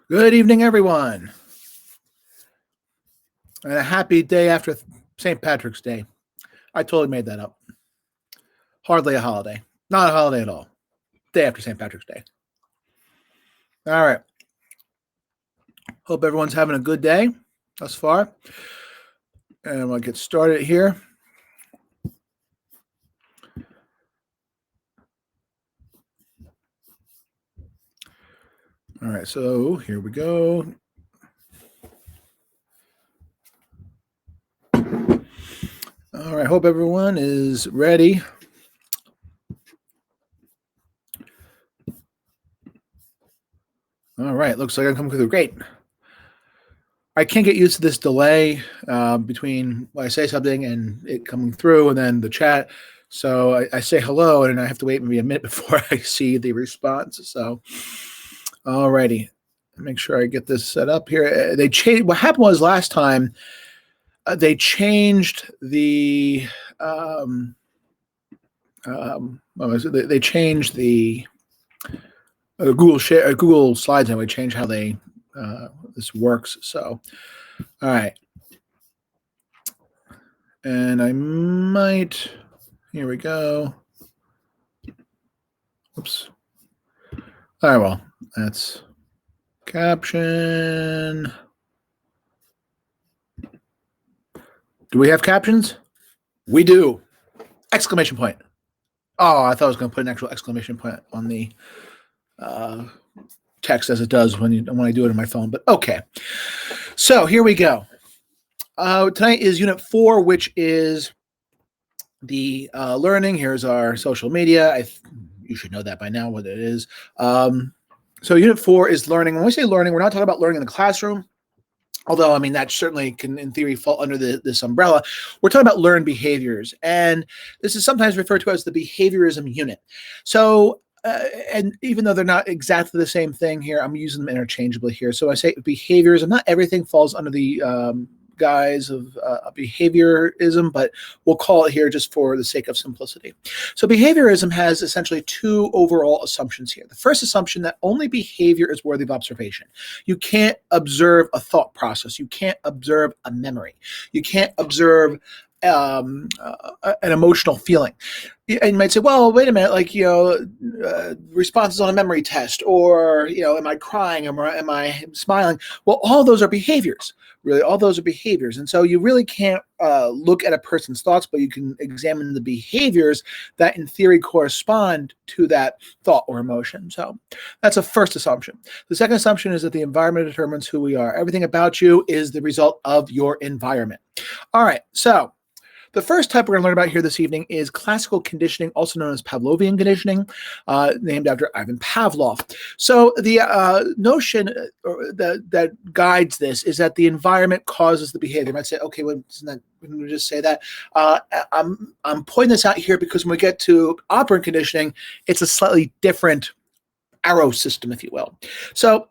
Good evening, everyone, and a happy day after St. Patrick's Day. I totally made that up. Hardly a holiday. Not a holiday at all. Day after St. Patrick's Day. All right. Hope everyone's having a good day thus far. And we'll get started here. All right, so here we go. All right, hope everyone is ready. All right, looks like I'm coming through. Great. I can't get used to this delay between when I say something and it coming through and then the chat. So I say hello and I have to wait maybe a minute before I see the response. So, all righty. Make sure I get this set up here. They changed. What happened was last time they changed the they changed the Google Slides, and we changed how they this works. So, all right, and I might. Here we go. Oops. All right. Well, that's caption. Do we have captions? We do. Exclamation point. Oh, I thought I was going to put an actual exclamation point on the text as it does when I do it on my phone, but okay. So here we go. Tonight is Unit 4, which is the learning. Here's our social media. You should know that by now what it is. So Unit 4 is learning. When we say learning, we're not talking about learning in the classroom, although, I mean, that certainly can, in theory, fall under this umbrella. We're talking about learned behaviors, and this is sometimes referred to as the behaviorism unit. So, and even though they're not exactly the same thing here, I'm using them interchangeably here. So I say behaviorism, not everything falls under the guise of behaviorism, but we'll call it here just for the sake of simplicity. So behaviorism has essentially two overall assumptions here. The first assumption that only behavior is worthy of observation. You can't observe a thought process. You can't observe a memory. You can't observe an emotional feeling. And you might say, well, wait a minute, like, responses on a memory test, or, am I crying, or am I smiling? Well, all those are behaviors. Really, all those are behaviors. And so you really can't look at a person's thoughts, but you can examine the behaviors that in theory correspond to that thought or emotion. So that's a first assumption. The second assumption is that the environment determines who we are. Everything about you is the result of your environment. All right, so the first type we're going to learn about here this evening is classical conditioning, also known as Pavlovian conditioning, named after Ivan Pavlov. So the notion that guides this is that the environment causes the behavior. You might say, okay, well, wouldn't we just say that? I'm pointing this out here because when we get to operant conditioning, it's a slightly different arrow system, if you will. So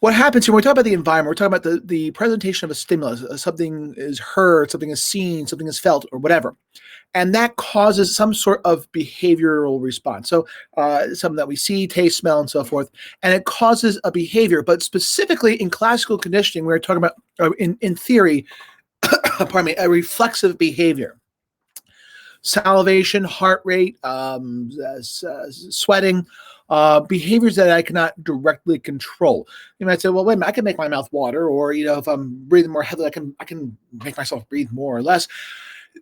what happens here when we talk about the environment, we're talking about the presentation of a stimulus. Something is heard, something is seen, something is felt, or whatever. And that causes some sort of behavioral response. So something that we see, taste, smell, and so forth. And it causes a behavior. But specifically in classical conditioning, we're talking about, in theory, pardon me, a reflexive behavior. Salivation, heart rate, sweating, behaviors that I cannot directly control. You might say, well, wait a minute, I can make my mouth water, or, if I'm breathing more heavily, I can make myself breathe more or less.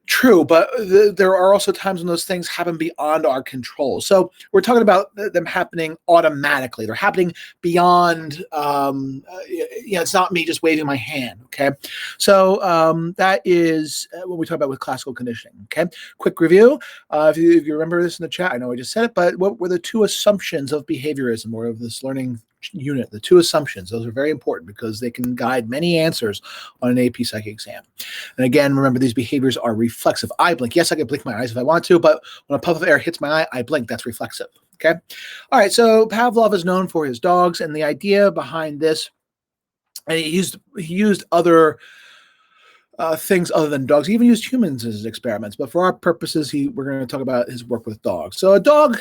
True, but there are also times when those things happen beyond our control. So we're talking about them happening automatically. They're happening beyond, it's not me just waving my hand, okay? So that is what we talk about with classical conditioning, okay? Quick review. If you remember this in the chat, I know I just said it, but what were the two assumptions of behaviorism or of this learning unit? The two assumptions, those are very important because they can guide many answers on an AP Psych exam. And again, remember, these behaviors are reflexive. I blink. Yes, I can blink my eyes if I want to, but when a puff of air hits my eye, I blink. That's reflexive. Okay. All right. So Pavlov is known for his dogs, and the idea behind this, and he used other things other than dogs. He even used humans as experiments, but for our purposes, we're going to talk about his work with dogs. So a dog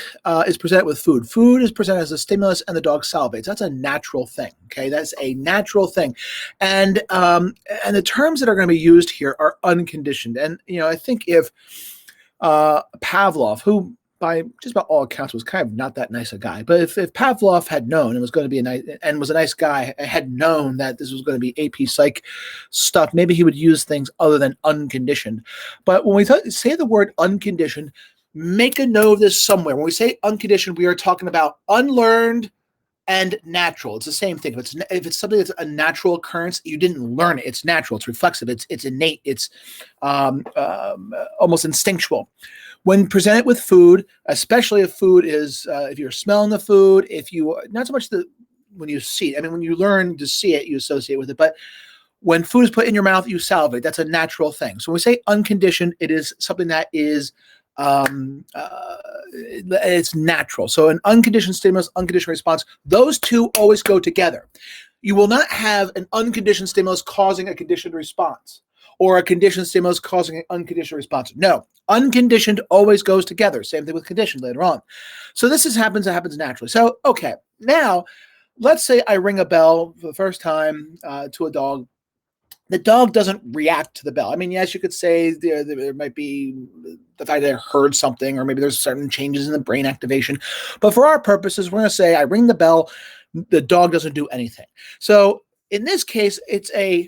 is presented with food. Food is presented as a stimulus, and the dog salivates. That's a natural thing. Okay, that's a natural thing, and the terms that are going to be used here are unconditioned. And I think if Pavlov, who by just about all accounts was kind of not that nice a guy, but if Pavlov had known and was going to be a nice guy, had known that this was going to be AP Psych stuff, maybe he would use things other than unconditioned. But when we say the word unconditioned, make a note of this somewhere. When we say unconditioned, we are talking about unlearned and natural. It's the same thing. If it's something that's a natural occurrence, you didn't learn it. It's natural. It's reflexive. It's innate. It's almost instinctual. When presented with food, especially if food is, if you're smelling the food, not so much when you see it. I mean, when you learn to see it, you associate with it. But when food is put in your mouth, you salivate. That's a natural thing. So when we say unconditioned, it is something that is it's natural. So an unconditioned stimulus, unconditioned response, those two always go together. You will not have an unconditioned stimulus causing a conditioned response, or a conditioned stimulus causing an unconditioned response. No, unconditioned always goes together. Same thing with conditioned later on. So this happens naturally. So, okay, now let's say I ring a bell for the first time to a dog. The dog doesn't react to the bell. I mean, yes, you could say there might be the fact that it heard something, or maybe there's certain changes in the brain activation. But for our purposes, we're going to say I ring the bell, the dog doesn't do anything. So in this case,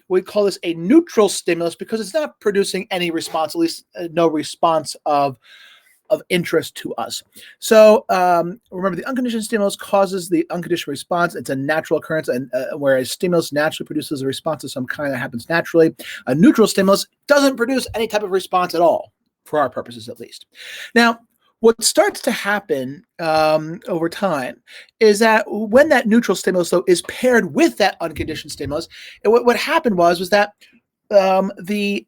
we call this a neutral stimulus because it's not producing any response, at least no response of interest to us. So remember, the unconditioned stimulus causes the unconditioned response. It's a natural occurrence, and whereas stimulus naturally produces a response of some kind that happens naturally, a neutral stimulus doesn't produce any type of response at all, for our purposes at least. Now, what starts to happen over time is that when that neutral stimulus, though, is paired with that unconditioned stimulus, what happened was that the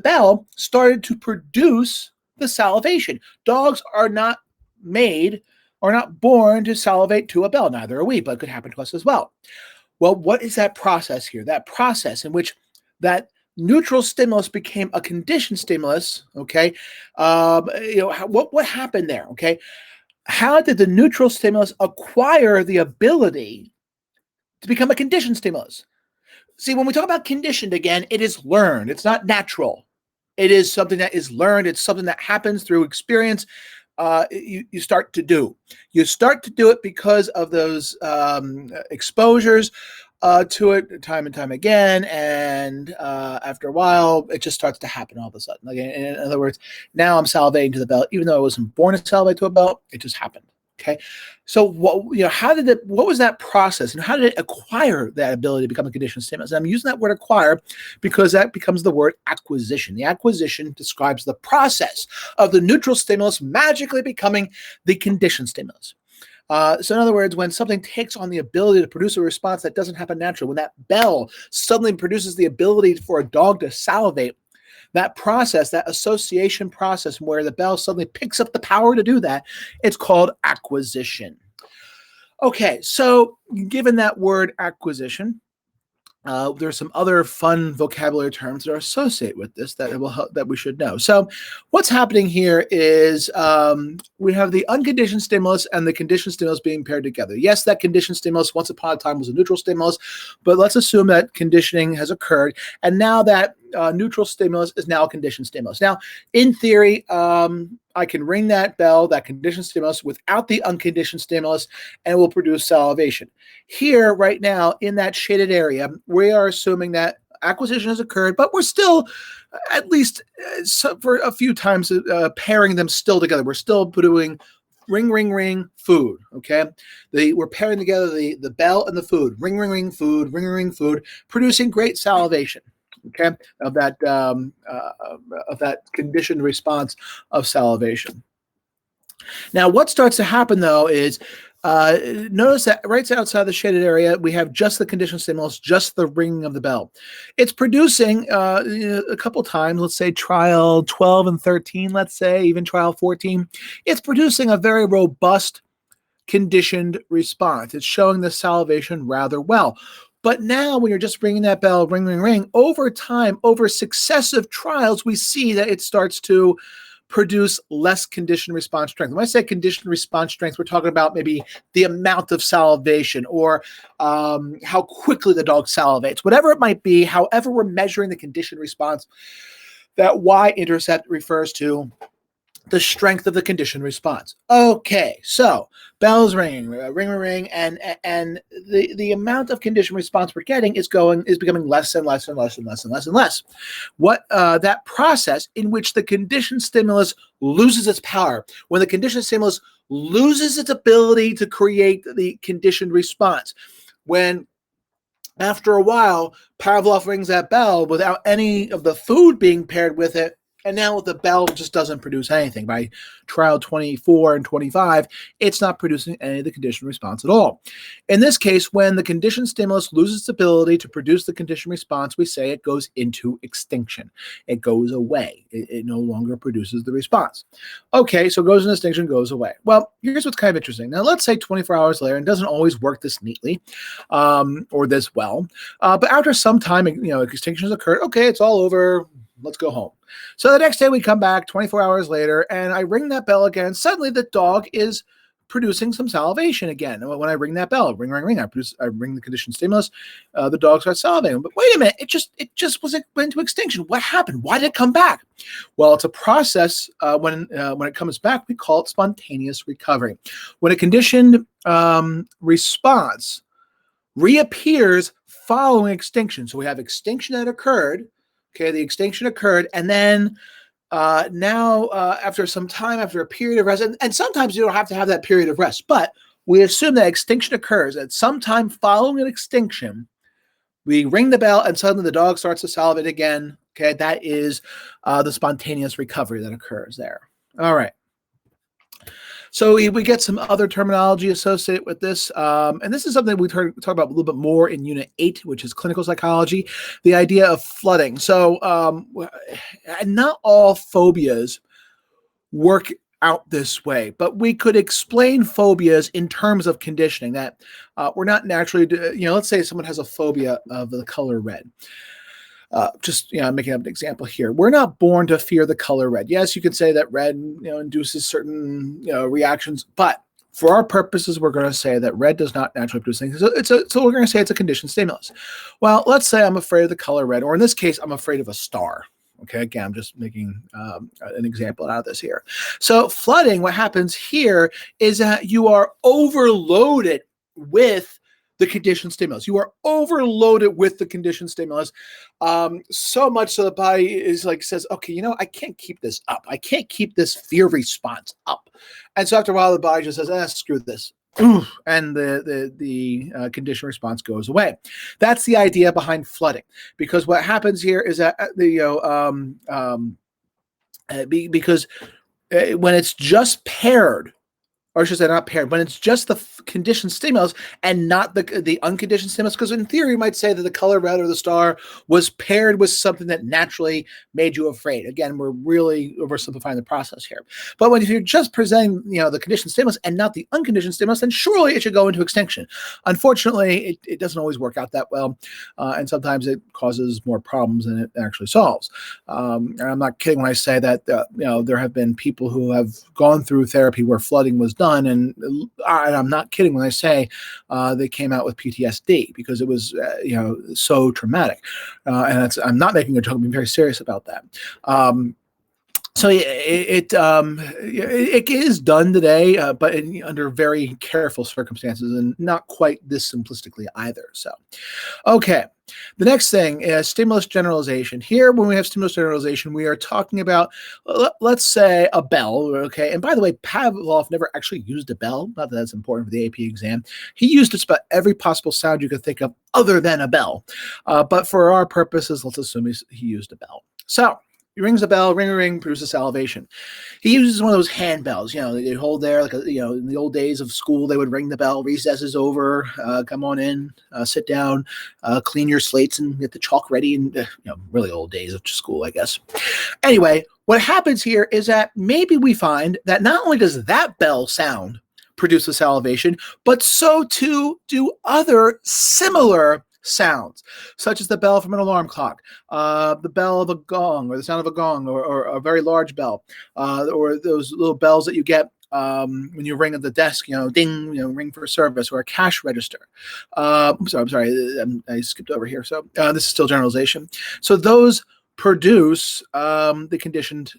bell started to produce the salivation. Dogs are not made or not born to salivate to a bell. Neither are we, but it could happen to us as well. Well, what is that process here? That process in which that neutral stimulus became a conditioned stimulus. Okay, what happened there? Okay, how did the neutral stimulus acquire the ability to become a conditioned stimulus? See, when we talk about conditioned, again, it is learned. It's not natural. It is something that is learned. It's something that happens through experience. You start to do. You start to do it because of those exposures to it time and time again. And after a while, it just starts to happen all of a sudden. Like, in other words, now I'm salivating to the bell, even though I wasn't born to salivate to a bell. It just happened. Okay, so what was that process, and how did it acquire that ability to become a conditioned stimulus? And I'm using that word acquire because that becomes the word acquisition. The acquisition describes the process of the neutral stimulus magically becoming the conditioned stimulus. So in other words, when something takes on the ability to produce a response that doesn't happen naturally, when that bell suddenly produces the ability for a dog to salivate, that process, that association process where the bell suddenly picks up the power to do that, it's called acquisition. Okay, so given that word acquisition, there's some other fun vocabulary terms that are associated with this that we should know. So what's happening here is we have the unconditioned stimulus and the conditioned stimulus being paired together. Yes, that conditioned stimulus once upon a time was a neutral stimulus, but let's assume that conditioning has occurred, and now that neutral stimulus is now a conditioned stimulus. Now, in theory, I can ring that bell, that conditioned stimulus, without the unconditioned stimulus, and it will produce salivation. Here, right now, in that shaded area, we are assuming that acquisition has occurred, but we're still, at least for a few times, pairing them still together. We're still doing ring, ring, ring, food, okay? We're pairing together the bell and the food. Ring, ring, ring, food, ring, ring, ring, food, producing great salivation. Okay, of that conditioned response of salivation. Now, what starts to happen though is notice that right outside the shaded area, we have just the conditioned stimulus, just the ringing of the bell. It's producing a couple times, let's say trial 12 and 13, let's say, even trial 14. It's producing a very robust conditioned response. It's showing the salivation rather well. But now when you're just ringing that bell, ring, ring, ring, over time, over successive trials, we see that it starts to produce less conditioned response strength. When I say conditioned response strength, we're talking about maybe the amount of salivation or how quickly the dog salivates, whatever it might be, however we're measuring the conditioned response, that y-intercept refers to the strength of the conditioned response. Okay, so bells ringing, ring, ring, ring, and the amount of conditioned response we're getting is becoming less and less and less and less and less and less. What that process in which the conditioned stimulus loses its power, when the conditioned stimulus loses its ability to create the conditioned response, when after a while Pavlov rings that bell without any of the food being paired with it, and now the bell just doesn't produce anything. By trial 24 and 25, it's not producing any of the conditioned response at all. In this case, when the conditioned stimulus loses its ability to produce the conditioned response, we say it goes into extinction. It goes away. It no longer produces the response. Okay, so it goes into extinction, goes away. Well, here's what's kind of interesting. Now, let's say 24 hours later, and it doesn't always work this neatly or this well, but after some time, extinction has occurred. Okay, it's all over. Let's go home. So the next day we come back 24 hours later and I ring that bell again. Suddenly the dog is producing some salivation again. And when I ring that bell, ring, ring, ring, I ring the conditioned stimulus, the dog starts salivating. But wait a minute, it just went into extinction. What happened? Why did it come back? Well, it's a process. When it comes back, we call it spontaneous recovery. When a conditioned response reappears following extinction. So we have extinction that occurred. Okay, the extinction occurred, and then now after some time, after a period of rest, and sometimes you don't have to have that period of rest, but we assume that extinction occurs at some time following an extinction. We ring the bell, and suddenly the dog starts to salivate again. Okay, that is the spontaneous recovery that occurs there. All right. So we get some other terminology associated with this, and this is something we talk about a little bit more in Unit 8, which is clinical psychology, the idea of flooding. So not all phobias work out this way, but we could explain phobias in terms of conditioning, that we're not naturally, let's say someone has a phobia of the color red. I'm making up an example here. We're not born to fear the color red. Yes, you can say that red, induces certain, reactions, but for our purposes, we're going to say that red does not naturally produce things. So we're going to say it's a conditioned stimulus. Well, let's say I'm afraid of the color red, or in this case, I'm afraid of a star. Okay, again, I'm just making an example out of this here. So flooding, what happens here is that you are overloaded with the conditioned stimulus. You are overloaded with the conditioned stimulus, so much so the body is says, okay, I can't keep this up. I can't keep this fear response up. And so after a while, the body just says, screw this. And the conditioned response goes away. That's the idea behind flooding, because what happens here is that because when it's just paired, or I should say not paired, when it's just the conditioned stimulus and not the unconditioned stimulus, because in theory you might say that the color red or the star was paired with something that naturally made you afraid. Again, we're really oversimplifying the process here. But if you're just presenting the conditioned stimulus and not the unconditioned stimulus, then surely it should go into extinction. Unfortunately, it doesn't always work out that well, and sometimes it causes more problems than it actually solves. And I'm not kidding when I say that there have been people who have gone through therapy where flooding was done, and I'm not kidding when I say they came out with PTSD because it was so traumatic, and I'm not making a joke. I'm being very serious about that. So it is done today, but under very careful circumstances and not quite this simplistically either. So, okay. The next thing is stimulus generalization. Here, when we have stimulus generalization, we are talking about, let's say, a bell, okay? And by the way, Pavlov never actually used a bell. Not that that's important for the AP exam. He used just about every possible sound you could think of other than a bell. But for our purposes, let's assume he used a bell. So he rings a bell, ring, ring, produces salivation. He uses one of those hand bells, they hold there, in the old days of school, they would ring the bell, recess is over, come on in, sit down, clean your slates and get the chalk ready, and, really old days of school, I guess. Anyway, what happens here is that maybe we find that not only does that bell sound produce the salivation, but so too do other similar sounds, such as the bell from an alarm clock, the bell of a gong, or the sound of a gong, or a very large bell, or those little bells that you get when you ring at the desk, ding, ring for service, or a cash register. I'm sorry, I skipped over here. So this is still generalization. So those produce the conditioned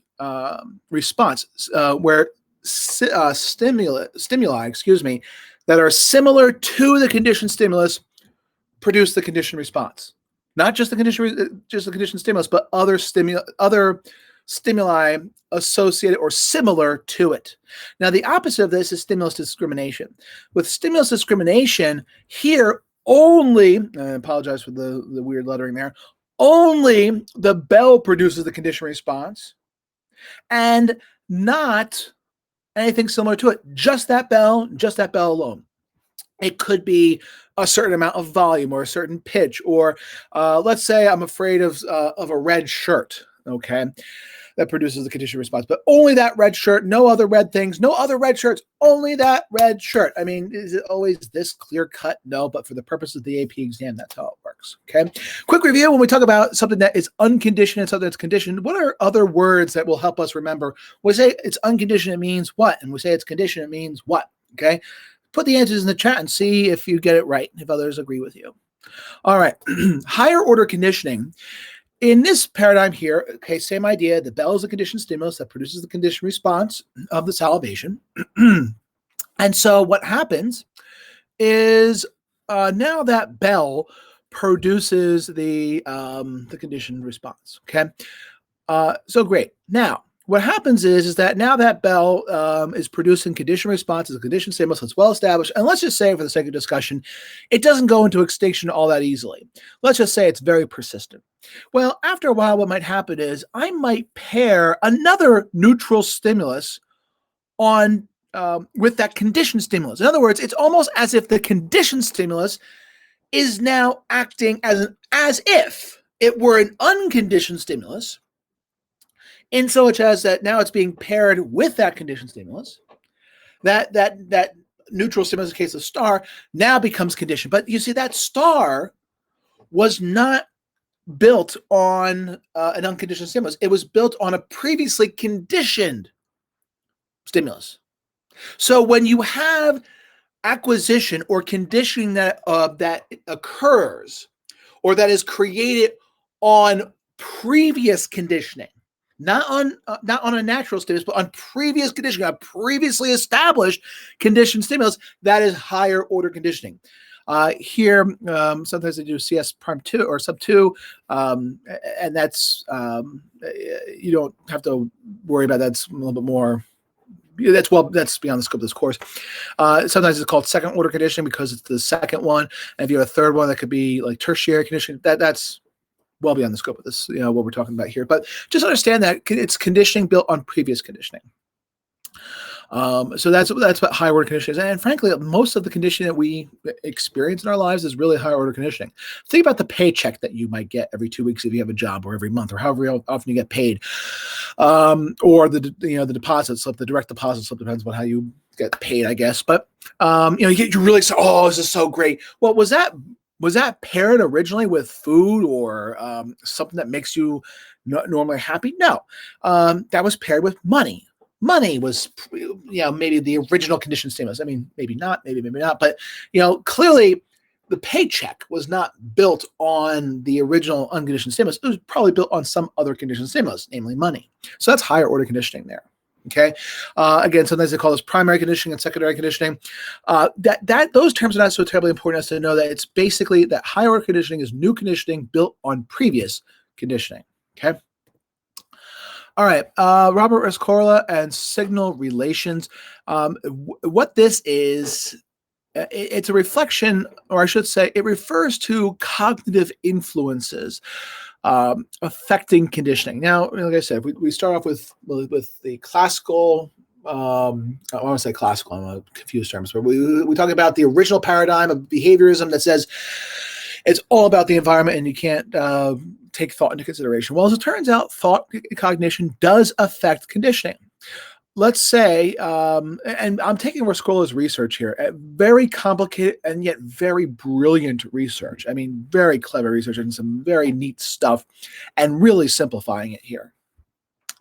response, where stimuli, that are similar to the conditioned stimulus produce the conditioned response. Not just the conditioned stimulus, but other stimuli associated or similar to it. Now, the opposite of this is stimulus discrimination. With stimulus discrimination, here only, I apologize for the weird lettering there, only the bell produces the conditioned response and not anything similar to it. Just that bell alone. It could be a certain amount of volume or a certain pitch, or let's say I'm afraid of a red shirt, okay? That produces the conditioned response, but only that red shirt, no other red things, no other red shirts, only that red shirt. I mean, is it always this clear cut? No, but for the purpose of the AP exam, that's how it works, okay? Quick review, when we talk about something that is unconditioned and something that's conditioned, what are other words that will help us remember? When we say it's unconditioned, it means what? And we say it's conditioned, it means what, okay? Put the answers in the chat and see if you get it right, if others agree with you. All right, higher order conditioning. In this paradigm here, okay, same idea. The bell is a conditioned stimulus that produces the conditioned response of the salivation. And so what happens is now that bell produces the conditioned response, okay? So great. Now, what happens is that now that bell is producing conditioned response as a conditioned stimulus that's well established. And let's just say, for the sake of discussion, it doesn't go into extinction all that easily. Let's just say it's very persistent. Well, after a while, what might happen is I might pair another neutral stimulus on with that conditioned stimulus. In other words, it's almost as if the conditioned stimulus is now acting as if it were an unconditioned stimulus, in so much as that now it's being paired with that conditioned stimulus. That neutral stimulus, in the case of star, now becomes conditioned. But you see, that star was not built on an unconditioned stimulus. It was built on a previously conditioned stimulus. So when you have acquisition or conditioning that occurs or that is created on previous conditioning, not on a natural stimulus, but on previous conditioning, a previously established conditioned stimulus, that is higher order conditioning. Here, sometimes they do CS prime 2 or sub 2, and that's, you don't have to worry about that. That's a little bit more, that's beyond the scope of this course. Sometimes it's called second order conditioning because it's the second one. And if you have a third one, that could be like tertiary conditioning. That's well beyond the scope of this, what we're talking about here. But just understand that it's conditioning built on previous conditioning. So that's what high order conditioning is. And frankly, most of the conditioning that we experience in our lives is really high order conditioning. Think about the paycheck that you might get every 2 weeks if you have a job, or every month, or however often you get paid, or the deposit slip, the direct deposit slip, depends on how you get paid, I guess. But you really say, oh, this is so great. Well, was that paired originally with food or something that makes you normally happy? No, that was paired with money. Money was, maybe the original conditioned stimulus. I mean, maybe not, maybe not. But, clearly the paycheck was not built on the original unconditioned stimulus. It was probably built on some other conditioned stimulus, namely money. So that's higher order conditioning there. Okay. Again, sometimes they call this primary conditioning and secondary conditioning. Those terms are not so terribly important as to know that it's basically that higher order conditioning is new conditioning built on previous conditioning. Okay. All right, Robert Rescorla and signal relations. What this is, it's a reflection, or I should say, it refers to cognitive influences affecting conditioning. Now, like I said, we start off with the classical. I want to say classical. I'm going to confuse terms, but we talk about the original paradigm of behaviorism that says it's all about the environment and you can't take thought into consideration. Well, as it turns out, thought cognition does affect conditioning. let's say, and I'm taking Rescorla's research here, very complicated and yet very brilliant research. I mean, very clever research and some very neat stuff, and really simplifying it here.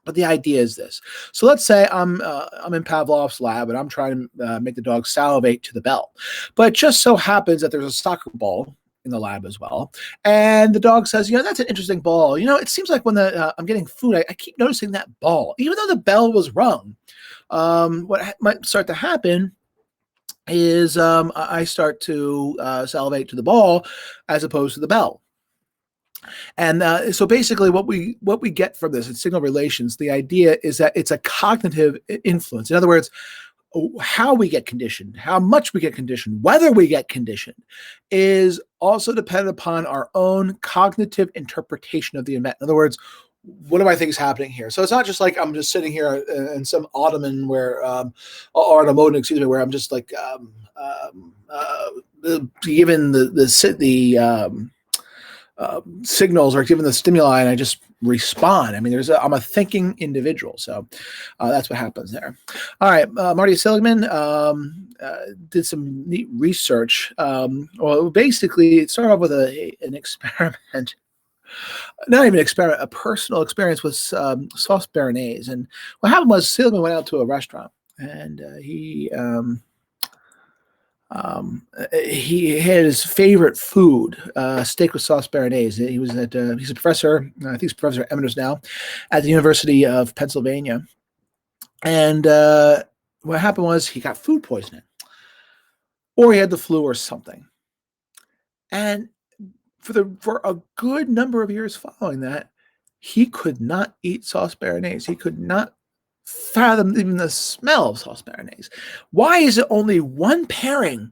But the idea is this. So let's say I'm in Pavlov's lab and I'm trying to make the dog salivate to the bell. But it just so happens that there's a soccer ball in the lab as well. And the dog says, that's an interesting ball. It seems like when I'm getting food, I keep noticing that ball, even though the bell was rung. What might start to happen is I start to salivate to the ball as opposed to the bell. And so basically what we get from this in signal relations, the idea is that it's a cognitive influence. In other words, how we get conditioned, how much we get conditioned, whether we get conditioned is also dependent upon our own cognitive interpretation of the event. In other words, what do I think is happening here? So it's not just like I'm just sitting here in some ottoman where, or an emotion, excuse me, where I'm just like given the signals or given the stimuli and I just respond. I mean, I'm a thinking individual. So that's what happens there. All right. Marty Seligman did some neat research. Well, basically it started off with an experiment, not even an experiment, a personal experience with sauce béarnaise. And what happened was Seligman went out to a restaurant and he had his favorite food, steak with sauce béarnaise. He's a professor, I think he's Professor Emeritus now, at the University of Pennsylvania. And what happened was he got food poisoning, or he had the flu or something. And for a good number of years following that, he could not eat sauce béarnaise. He could not fathom even the smell of sauce béarnaise. Why is it only one pairing,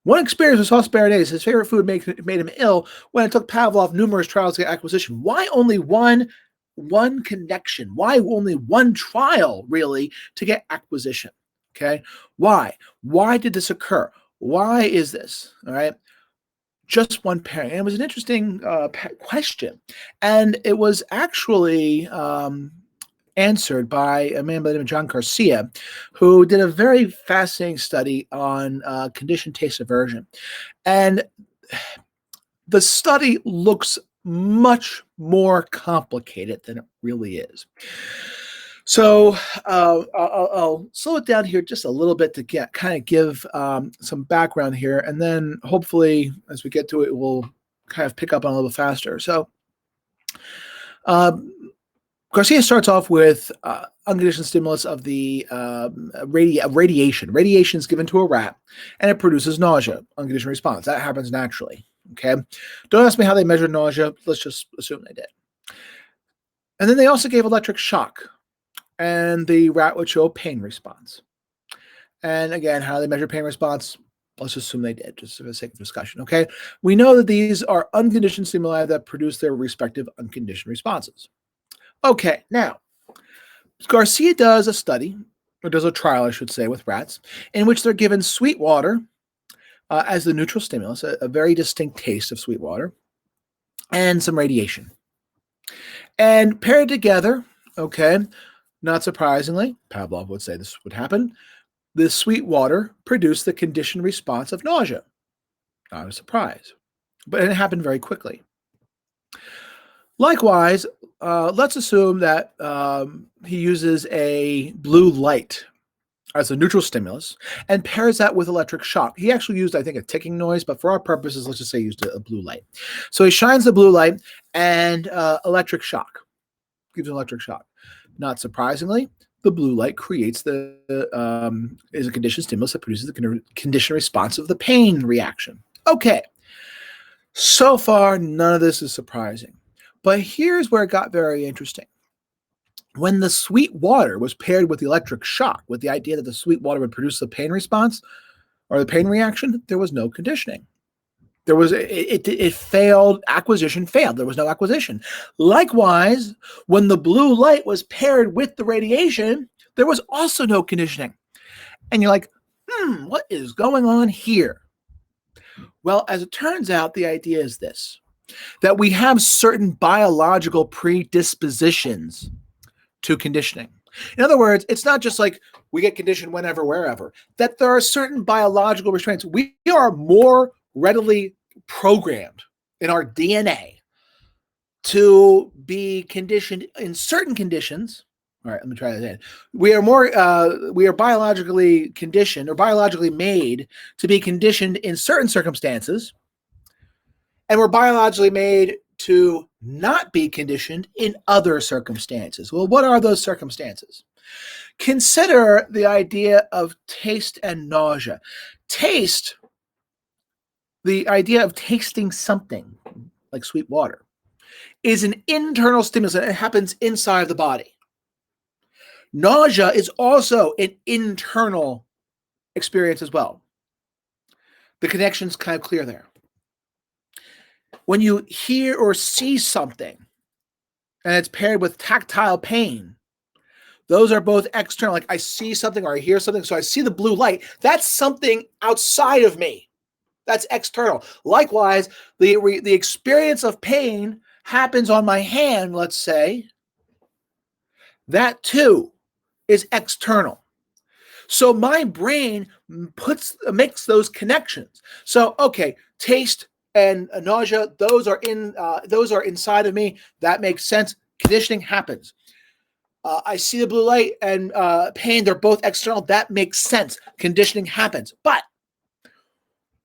one experience with sauce béarnaise, his favorite food, made him ill, when it took Pavlov numerous trials to get acquisition? Why only one connection? Why only one trial, really, to get acquisition? Okay, why? Why did this occur? Why is this? All right, just one pairing. And it was an interesting question, and it was actually answered by a man by the name of John Garcia, who did a very fascinating study on conditioned taste aversion. And the study looks much more complicated than it really is. So I'll slow it down here just a little bit to give some background here, and then hopefully as we get to it, we'll kind of pick up on a little faster. So Garcia starts off with unconditioned stimulus of the radiation. Radiation is given to a rat, and it produces nausea, unconditioned response. That happens naturally, okay? Don't ask me how they measured nausea. Let's just assume they did. And then they also gave electric shock, and the rat would show a pain response. And again, how they measure pain response, let's assume they did, just for the sake of discussion, okay? We know that these are unconditioned stimuli that produce their respective unconditioned responses. Okay, now, Garcia does a study, or does a trial, I should say, with rats, in which they're given sweet water as the neutral stimulus, a very distinct taste of sweet water, and some radiation. And paired together, okay, not surprisingly, Pavlov would say this would happen, the sweet water produced the conditioned response of nausea. Not a surprise, but it happened very quickly. Likewise, let's assume that he uses a blue light as a neutral stimulus and pairs that with electric shock. He actually used, I think, a ticking noise, but for our purposes, let's just say he used a blue light. So he shines the blue light and electric shock, gives an electric shock. Not surprisingly, the blue light creates is a conditioned stimulus that produces the conditioned response of the pain reaction. Okay, so far, none of this is surprising. But here's where it got very interesting. When the sweet water was paired with the electric shock, with the idea that the sweet water would produce the pain response or the pain reaction, there was no conditioning. It failed, acquisition failed. There was no acquisition. Likewise, when the blue light was paired with the radiation, there was also no conditioning. And you're like, what is going on here? Well, as it turns out, the idea is this, that we have certain biological predispositions to conditioning. In other words, it's not just like we get conditioned whenever, wherever, that there are certain biological restraints. We are more readily programmed in our DNA to be conditioned in certain conditions. All right, let me try that again. We are biologically conditioned or biologically made to be conditioned in certain circumstances, and we're biologically made to not be conditioned in other circumstances. Well, what are those circumstances? Consider the idea of taste and nausea. Taste, the idea of tasting something like sweet water, is an internal stimulus and it happens inside the body. Nausea is also an internal experience as well. The connection's kind of clear there. When you hear or see something and it's paired with tactile pain, those are both external. Like I see something or I hear something, so I see the blue light. That's something outside of me. That's external. Likewise, the experience of pain happens on my hand, let's say. That too is external. So my brain makes those connections. So, okay, taste and nausea, those are inside of me. That makes sense. Conditioning happens. I see the blue light and pain, they're both external. That makes sense. Conditioning happens. But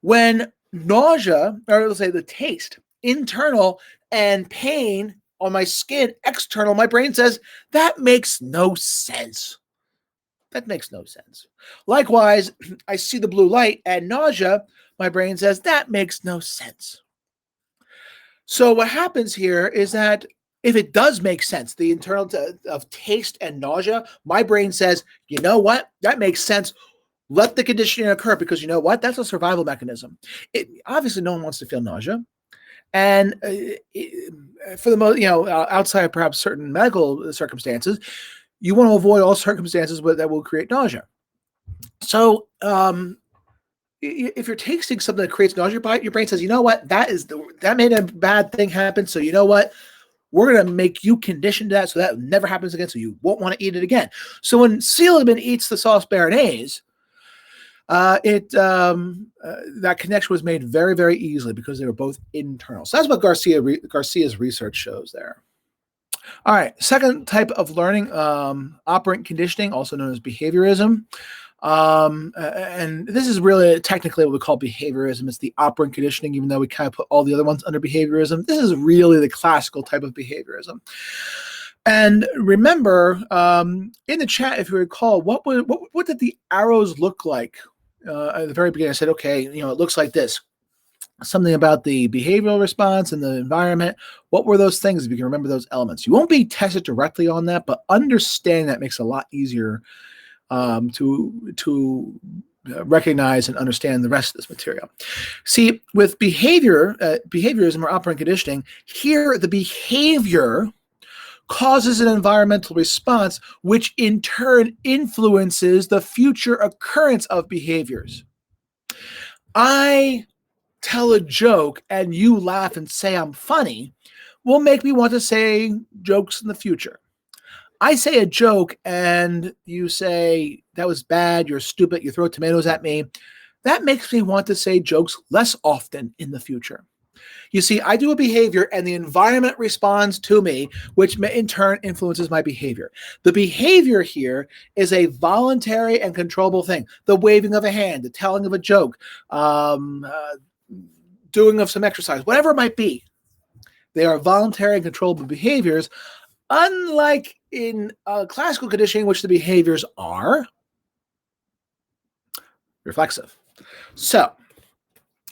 when nausea, or let's say the taste, internal, and pain on my skin, external, my brain says, that makes no sense. That makes no sense. Likewise, I see the blue light and nausea, my brain says, that makes no sense. So what happens here is that if it does make sense, the internal of taste and nausea, my brain says, you know what? That makes sense. Let the conditioning occur because you know what? That's a survival mechanism. Obviously, no one wants to feel nausea. And for the most, outside of perhaps certain medical circumstances, you want to avoid all circumstances that will create nausea. So if you're tasting something that creates nausea, your brain says, you know what? That made a bad thing happen. So you know what? We're going to make you conditioned to that so that never happens again. So you won't want to eat it again. So when Seligman eats the sauce béarnaise, that connection was made very, very easily because they were both internal. So that's what Garcia's research shows there. All right, second type of learning, operant conditioning, also known as behaviorism. And this is really technically what we call behaviorism. It's the operant conditioning, even though we kind of put all the other ones under behaviorism. This is really the classical type of behaviorism. And remember, in the chat, if you recall, what did the arrows look like? At the very beginning, I said, okay, it looks like this. Something about the behavioral response and the environment. What were those things, if you can remember those elements? You won't be tested directly on that, but understanding that makes it a lot easier to recognize and understand the rest of this material. See, with behaviorism or operant conditioning, here the behavior causes an environmental response, which in turn influences the future occurrence of behaviors. I tell a joke and you laugh and say I'm funny will make me want to say jokes in the future. I say a joke and you say, that was bad, you're stupid, you throw tomatoes at me. That makes me want to say jokes less often in the future. You see, I do a behavior and the environment responds to me, which in turn influences my behavior. The behavior here is a voluntary and controllable thing. The waving of a hand, the telling of a joke, doing of some exercise, whatever it might be. They are voluntary and controllable behaviors, unlike in classical conditioning, which the behaviors are reflexive. So,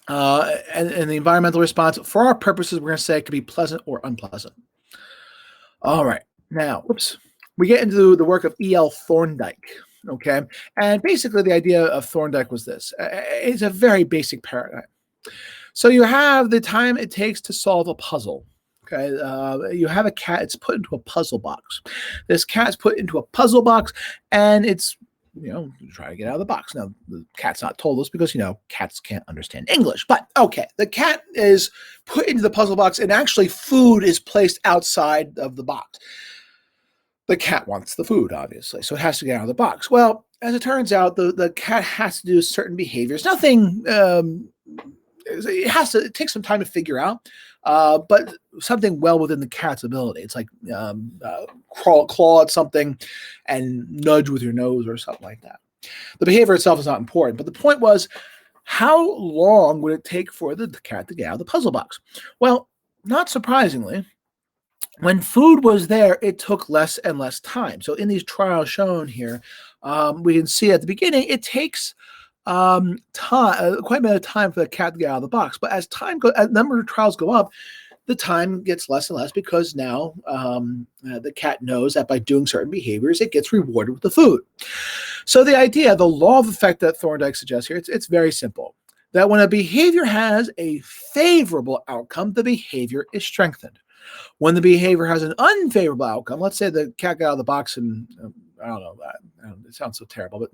and the environmental response, for our purposes, we're going to say it could be pleasant or unpleasant. All right. Now, we get into the work of E.L. Thorndike. Okay. And basically, the idea of Thorndike was this. It's a very basic paradigm. So you have the time it takes to solve a puzzle. Okay, you have a cat. It's put into a puzzle box. This cat's put into a puzzle box, and it's try to get out of the box. Now the cat's not told us because cats can't understand English. But okay, the cat is put into the puzzle box, and actually food is placed outside of the box. The cat wants the food, obviously, so it has to get out of the box. Well, as it turns out, the cat has to do certain behaviors. Nothing, it takes some time to figure out, but something well within the cat's ability. It's like claw at something and nudge with your nose or something like that. The behavior itself is not important, but the point was, how long would it take for the cat to get out of the puzzle box? Well, not surprisingly, when food was there, it took less and less time. So in these trials shown here, we can see at the beginning, it takes time, quite a bit of time for the cat to get out of the box. But as as the number of trials go up, the time gets less and less because now the cat knows that by doing certain behaviors, it gets rewarded with the food. So the idea, the law of effect that Thorndike suggests here, it's very simple. That when a behavior has a favorable outcome, the behavior is strengthened. When the behavior has an unfavorable outcome, let's say the cat got out of the box and I don't know, it sounds so terrible, but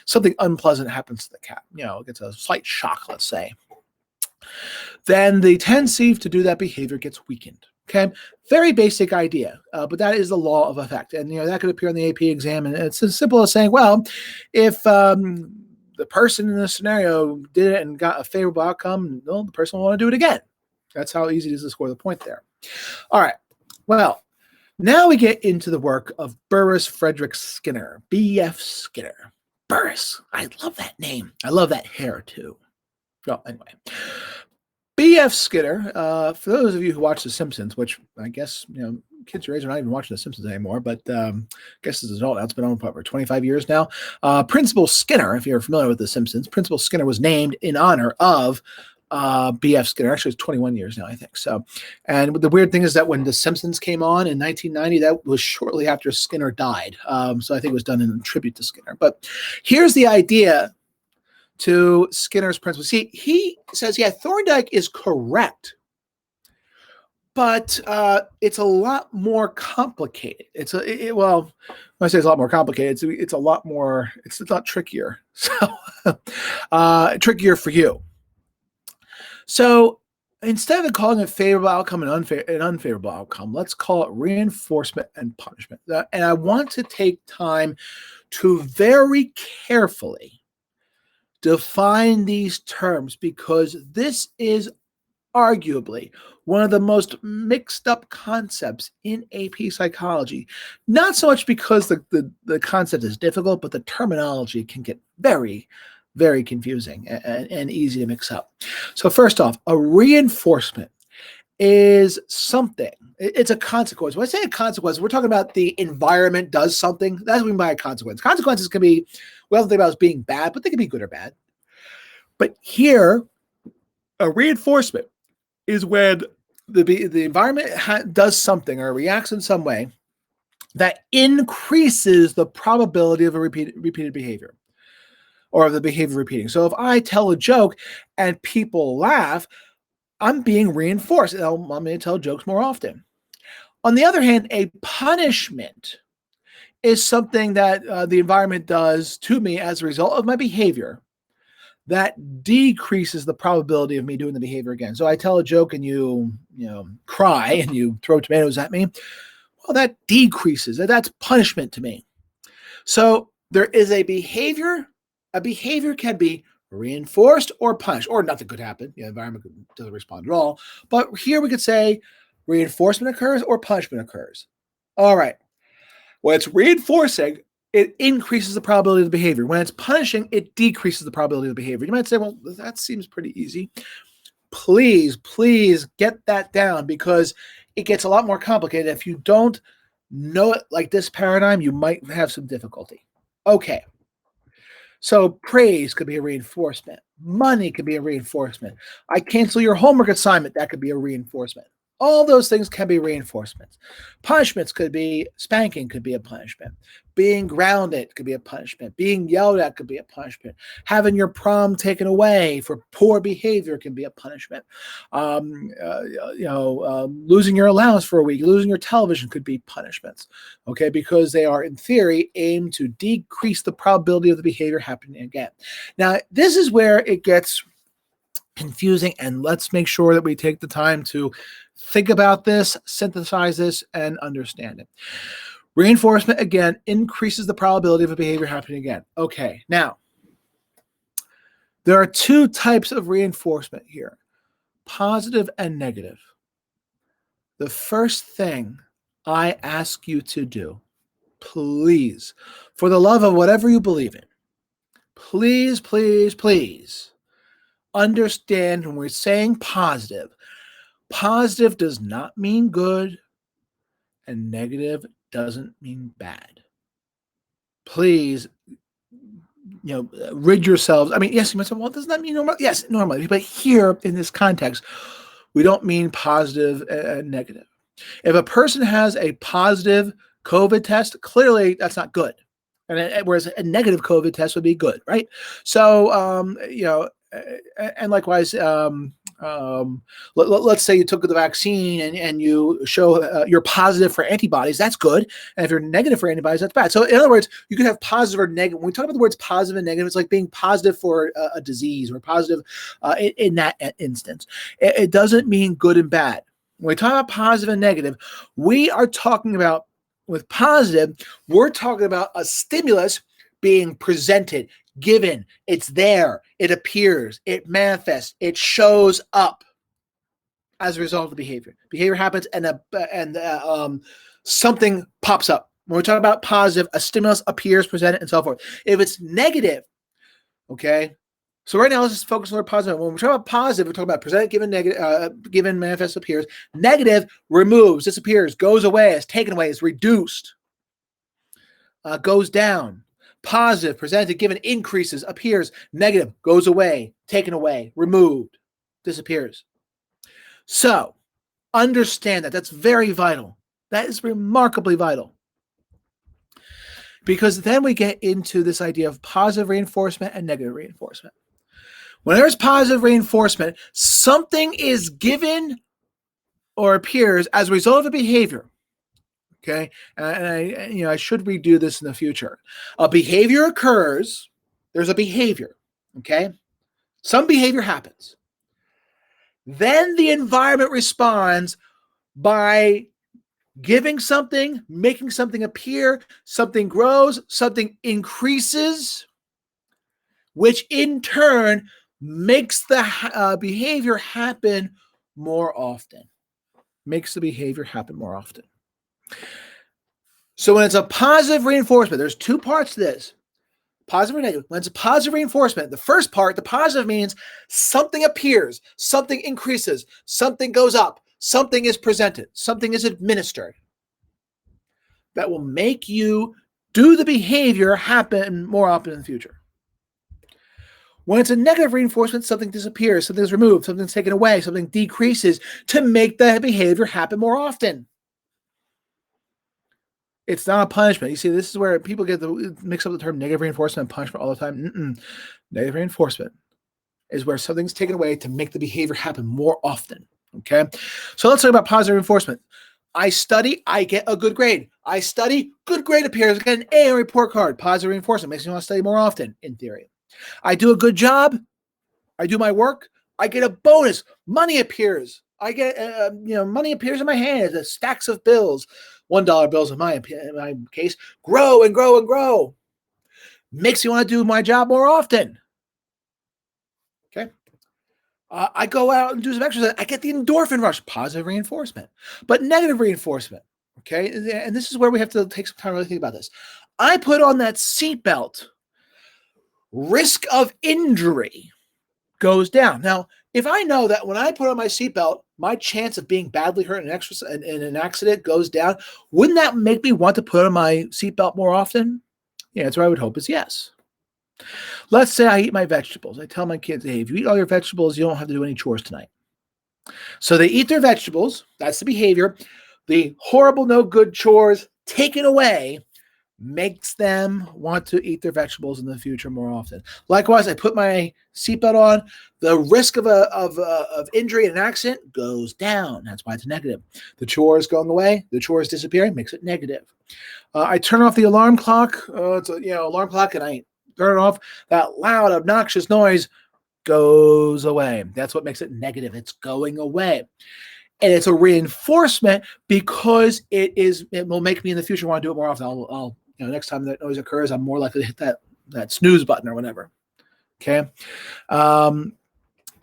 something unpleasant happens to the cat. It gets a slight shock, let's say. Then the tendency to do that behavior gets weakened. Okay, very basic idea, but that is the law of effect, and that could appear in the AP exam, and it's as simple as saying, well, if the person in the scenario did it and got a favorable outcome, well, the person will want to do it again. That's how easy it is to score the point there. All right. Well, now we get into the work of Burris Frederick Skinner, B.F. Skinner. Burris. I love that name. I love that hair, too. Well, anyway. B.F. Skinner, for those of you who watch The Simpsons, which I guess, kids your age are not even watching The Simpsons anymore, but I guess as an adult now, it's been on for 25 years now. Principal Skinner, if you're familiar with The Simpsons, Principal Skinner was named in honor of B.F. Skinner. Actually, it's 21 years now, I think. So, and the weird thing is that when The Simpsons came on in 1990, that was shortly after Skinner died. So I think it was done in tribute to Skinner. But here's the idea to Skinner's principle. See, he says, yeah, Thorndike is correct, but it's a lot more complicated. Well, when I say it's a lot more complicated, it's a lot more, it's a lot trickier. So trickier for you. So instead of calling it favorable outcome and unfavorable outcome, let's call it reinforcement and punishment. And I want to take time to very carefully define these terms, because this is arguably one of the most mixed up concepts in AP psychology. Not so much because the concept is difficult, but the terminology can get very, very confusing and easy to mix up. So first off, a reinforcement is something. It's a consequence. When I say a consequence, we're talking about the environment does something. That's what we mean by a consequence. Consequences can be, we often think about as being bad, but they can be good or bad. But here, a reinforcement is when the environment does something or reacts in some way that increases the probability of a repeated behavior, or of the behavior repeating. So if I tell a joke and people laugh, I'm being reinforced. I'm going to tell jokes more often. On the other hand, a punishment is something that the environment does to me as a result of my behavior that decreases the probability of me doing the behavior again. So I tell a joke and you cry and you throw tomatoes at me. Well, that decreases. That's punishment to me. So there is a behavior. A behavior can be reinforced or punished, or nothing could happen. The environment doesn't respond at all. But here we could say reinforcement occurs or punishment occurs. All right. When it's reinforcing, it increases the probability of the behavior. When it's punishing, it decreases the probability of the behavior. You might say, well, that seems pretty easy. Please get that down, because it gets a lot more complicated. If you don't know it like this paradigm, you might have some difficulty. Okay. So praise could be a reinforcement. Money could be a reinforcement. I cancel your homework assignment. That could be a reinforcement. All those things can be reinforcements. Punishments could be, spanking could be a punishment. Being grounded could be a punishment. Being yelled at could be a punishment. Having your prom taken away for poor behavior can be a punishment. Losing your allowance for a week, losing your television could be punishments. Okay, because they are in theory aimed to decrease the probability of the behavior happening again. Now, this is where it gets confusing, and let's make sure that we take the time to think about this, synthesize this, and understand it. Reinforcement, again, increases the probability of a behavior happening again. Okay, now, there are two types of reinforcement here, positive and negative. The first thing I ask you to do, please, for the love of whatever you believe in, please, please, please understand when we're saying positive, positive does not mean good and negative doesn't mean bad. Please, rid yourselves. I mean, yes, you might say, well, doesn't that mean normal? Yes, normally. But here in this context, we don't mean positive and negative. If a person has a positive COVID test, clearly that's not good. Whereas a negative COVID test would be good, right? So, and likewise, let's say you took the vaccine and you show you're positive for antibodies, that's good. And if you're negative for antibodies, that's bad. So in other words, you could have positive or negative. When we talk about the words positive and negative, it's like being positive for a disease or positive in that instance. It doesn't mean good and bad. When we talk about positive and negative, we are talking about, with positive, we're talking about a stimulus being presented, given, it's there, it appears, it manifests, it shows up as a result of the behavior. Behavior happens and something pops up. When we talk about positive, a stimulus appears, presented, and so forth. If it's negative, okay, so right now let's just focus on the positive. When we talk about positive, we're talking about presented, given, negative, given, manifests, appears. Negative removes, disappears, goes away, is taken away, is reduced, goes down. Positive, presented, given, increases, appears. Negative, goes away, taken away, removed, disappears. So understand that. That's very vital. That is remarkably vital. Because then we get into this idea of positive reinforcement and negative reinforcement. When there's positive reinforcement, something is given or appears as a result of a behavior. Okay, and I should redo this in the future. A behavior occurs. There's a behavior. Okay, some behavior happens. Then the environment responds by giving something, making something appear, something grows, something increases, which in turn makes the behavior happen more often. Makes the behavior happen more often. So when it's a positive reinforcement, there's two parts to this. Positive or negative. When it's a positive reinforcement, the first part, the positive, means something appears, something increases, something goes up, something is presented, something is administered that will make you do the behavior happen more often in the future. When it's a negative reinforcement, something disappears, something is removed, something's taken away, something decreases to make the behavior happen more often. It's not a punishment. You see, this is where people mix up the term negative reinforcement and punishment all the time. Negative reinforcement is where something's taken away to make the behavior happen more often. Okay? So let's talk about positive reinforcement. I study, I get a good grade. I study, good grade appears. I get an A on a report card. Positive reinforcement makes me want to study more often, in theory. I do a good job. I do my work. I get a bonus. Money appears. I get, money appears in my hands. The stacks of bills, $1 bills in my case, grow and grow and grow. Makes me want to do my job more often. Okay. I go out and do some exercise. I get the endorphin rush. Positive reinforcement. But negative reinforcement. Okay. And this is where we have to take some time to really think about this. I put on that seatbelt. Risk of injury goes down. Now, if I know that when I put on my seatbelt, my chance of being badly hurt in an accident goes down, wouldn't that make me want to put on my seatbelt more often? Yeah, that's what I would hope is yes. Let's say I eat my vegetables. I tell my kids, hey, if you eat all your vegetables, you don't have to do any chores tonight. So they eat their vegetables. That's the behavior. The horrible, no good chores taken away makes them want to eat their vegetables in the future more often. Likewise, I put my seatbelt on. The risk of injury in an accident goes down. That's why it's negative. The chores going away, the chores disappearing makes it negative. I turn off the alarm clock. It's a alarm clock, and I turn it off. That loud, obnoxious noise goes away. That's what makes it negative. It's going away. And it's a reinforcement because it will make me in the future want to do it more often. I'll next time that noise occurs, I'm more likely to hit that snooze button or whatever. Okay. And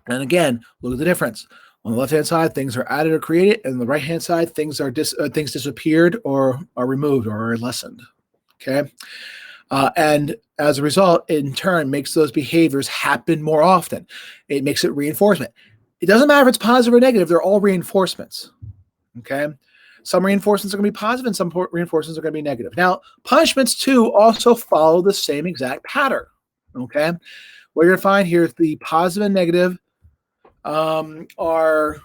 again, look at the difference. On the left-hand side, things are added or created, and on the right-hand side, things disappeared or are removed or are lessened. Okay. And as a result, in turn, makes those behaviors happen more often. It makes it reinforcement. It doesn't matter if it's positive or negative. They're all reinforcements. Okay. Some reinforcements are going to be positive and some reinforcements are going to be negative. Now, punishments, too, also follow the same exact pattern. Okay. What you're going to find here is the positive and negative are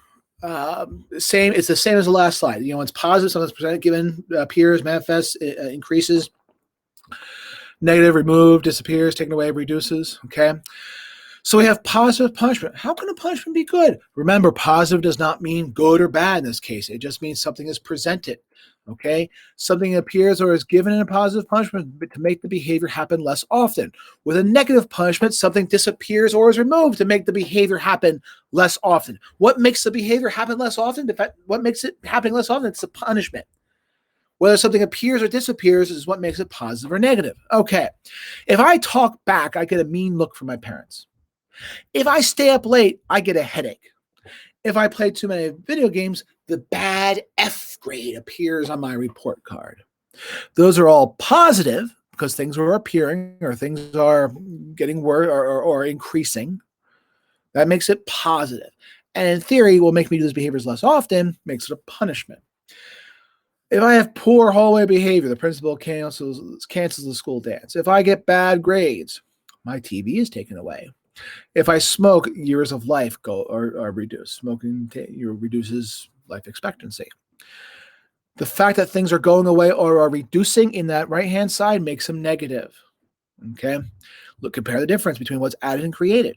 same. It's the same as the last slide. It's positive, something's presented, given, appears, manifests, increases. Negative, removed, disappears, taken away, reduces. Okay. So we have positive punishment. How can a punishment be good? Remember, positive does not mean good or bad in this case. It just means something is presented. Okay. Something appears or is given in a positive punishment to make the behavior happen less often. With a negative punishment, something disappears or is removed to make the behavior happen less often. What makes the behavior happen less often? In fact, what makes it happen less often? It's the punishment. Whether something appears or disappears is what makes it positive or negative. Okay. If I talk back, I get a mean look from my parents. If I stay up late, I get a headache. If I play too many video games, the bad F grade appears on my report card. Those are all positive because things are appearing or things are getting worse or increasing. That makes it positive. And in theory, will make me do those behaviors less often, makes it a punishment. If I have poor hallway behavior, the principal cancels the school dance. If I get bad grades, my TV is taken away. If I smoke, years of life are reduced. Smoking reduces life expectancy. The fact that things are going away or are reducing in that right-hand side makes them negative. Okay, compare the difference between what's added and created,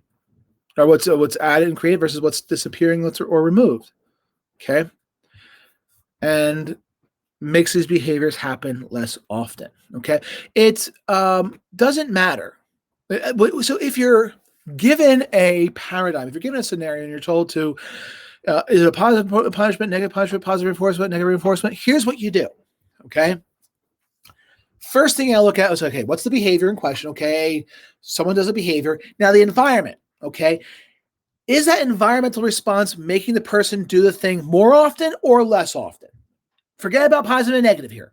or what's added and created versus what's disappearing or removed. Okay, and makes these behaviors happen less often. Okay, it doesn't matter. So if you're given a paradigm, if you're given a scenario and you're told to, is it a positive punishment, negative punishment, positive reinforcement, negative reinforcement? Here's what you do. Okay. First thing I look at is, okay, what's the behavior in question? Okay. Someone does a behavior. Now the environment. Okay. Is that environmental response making the person do the thing more often or less often? Forget about positive and negative here.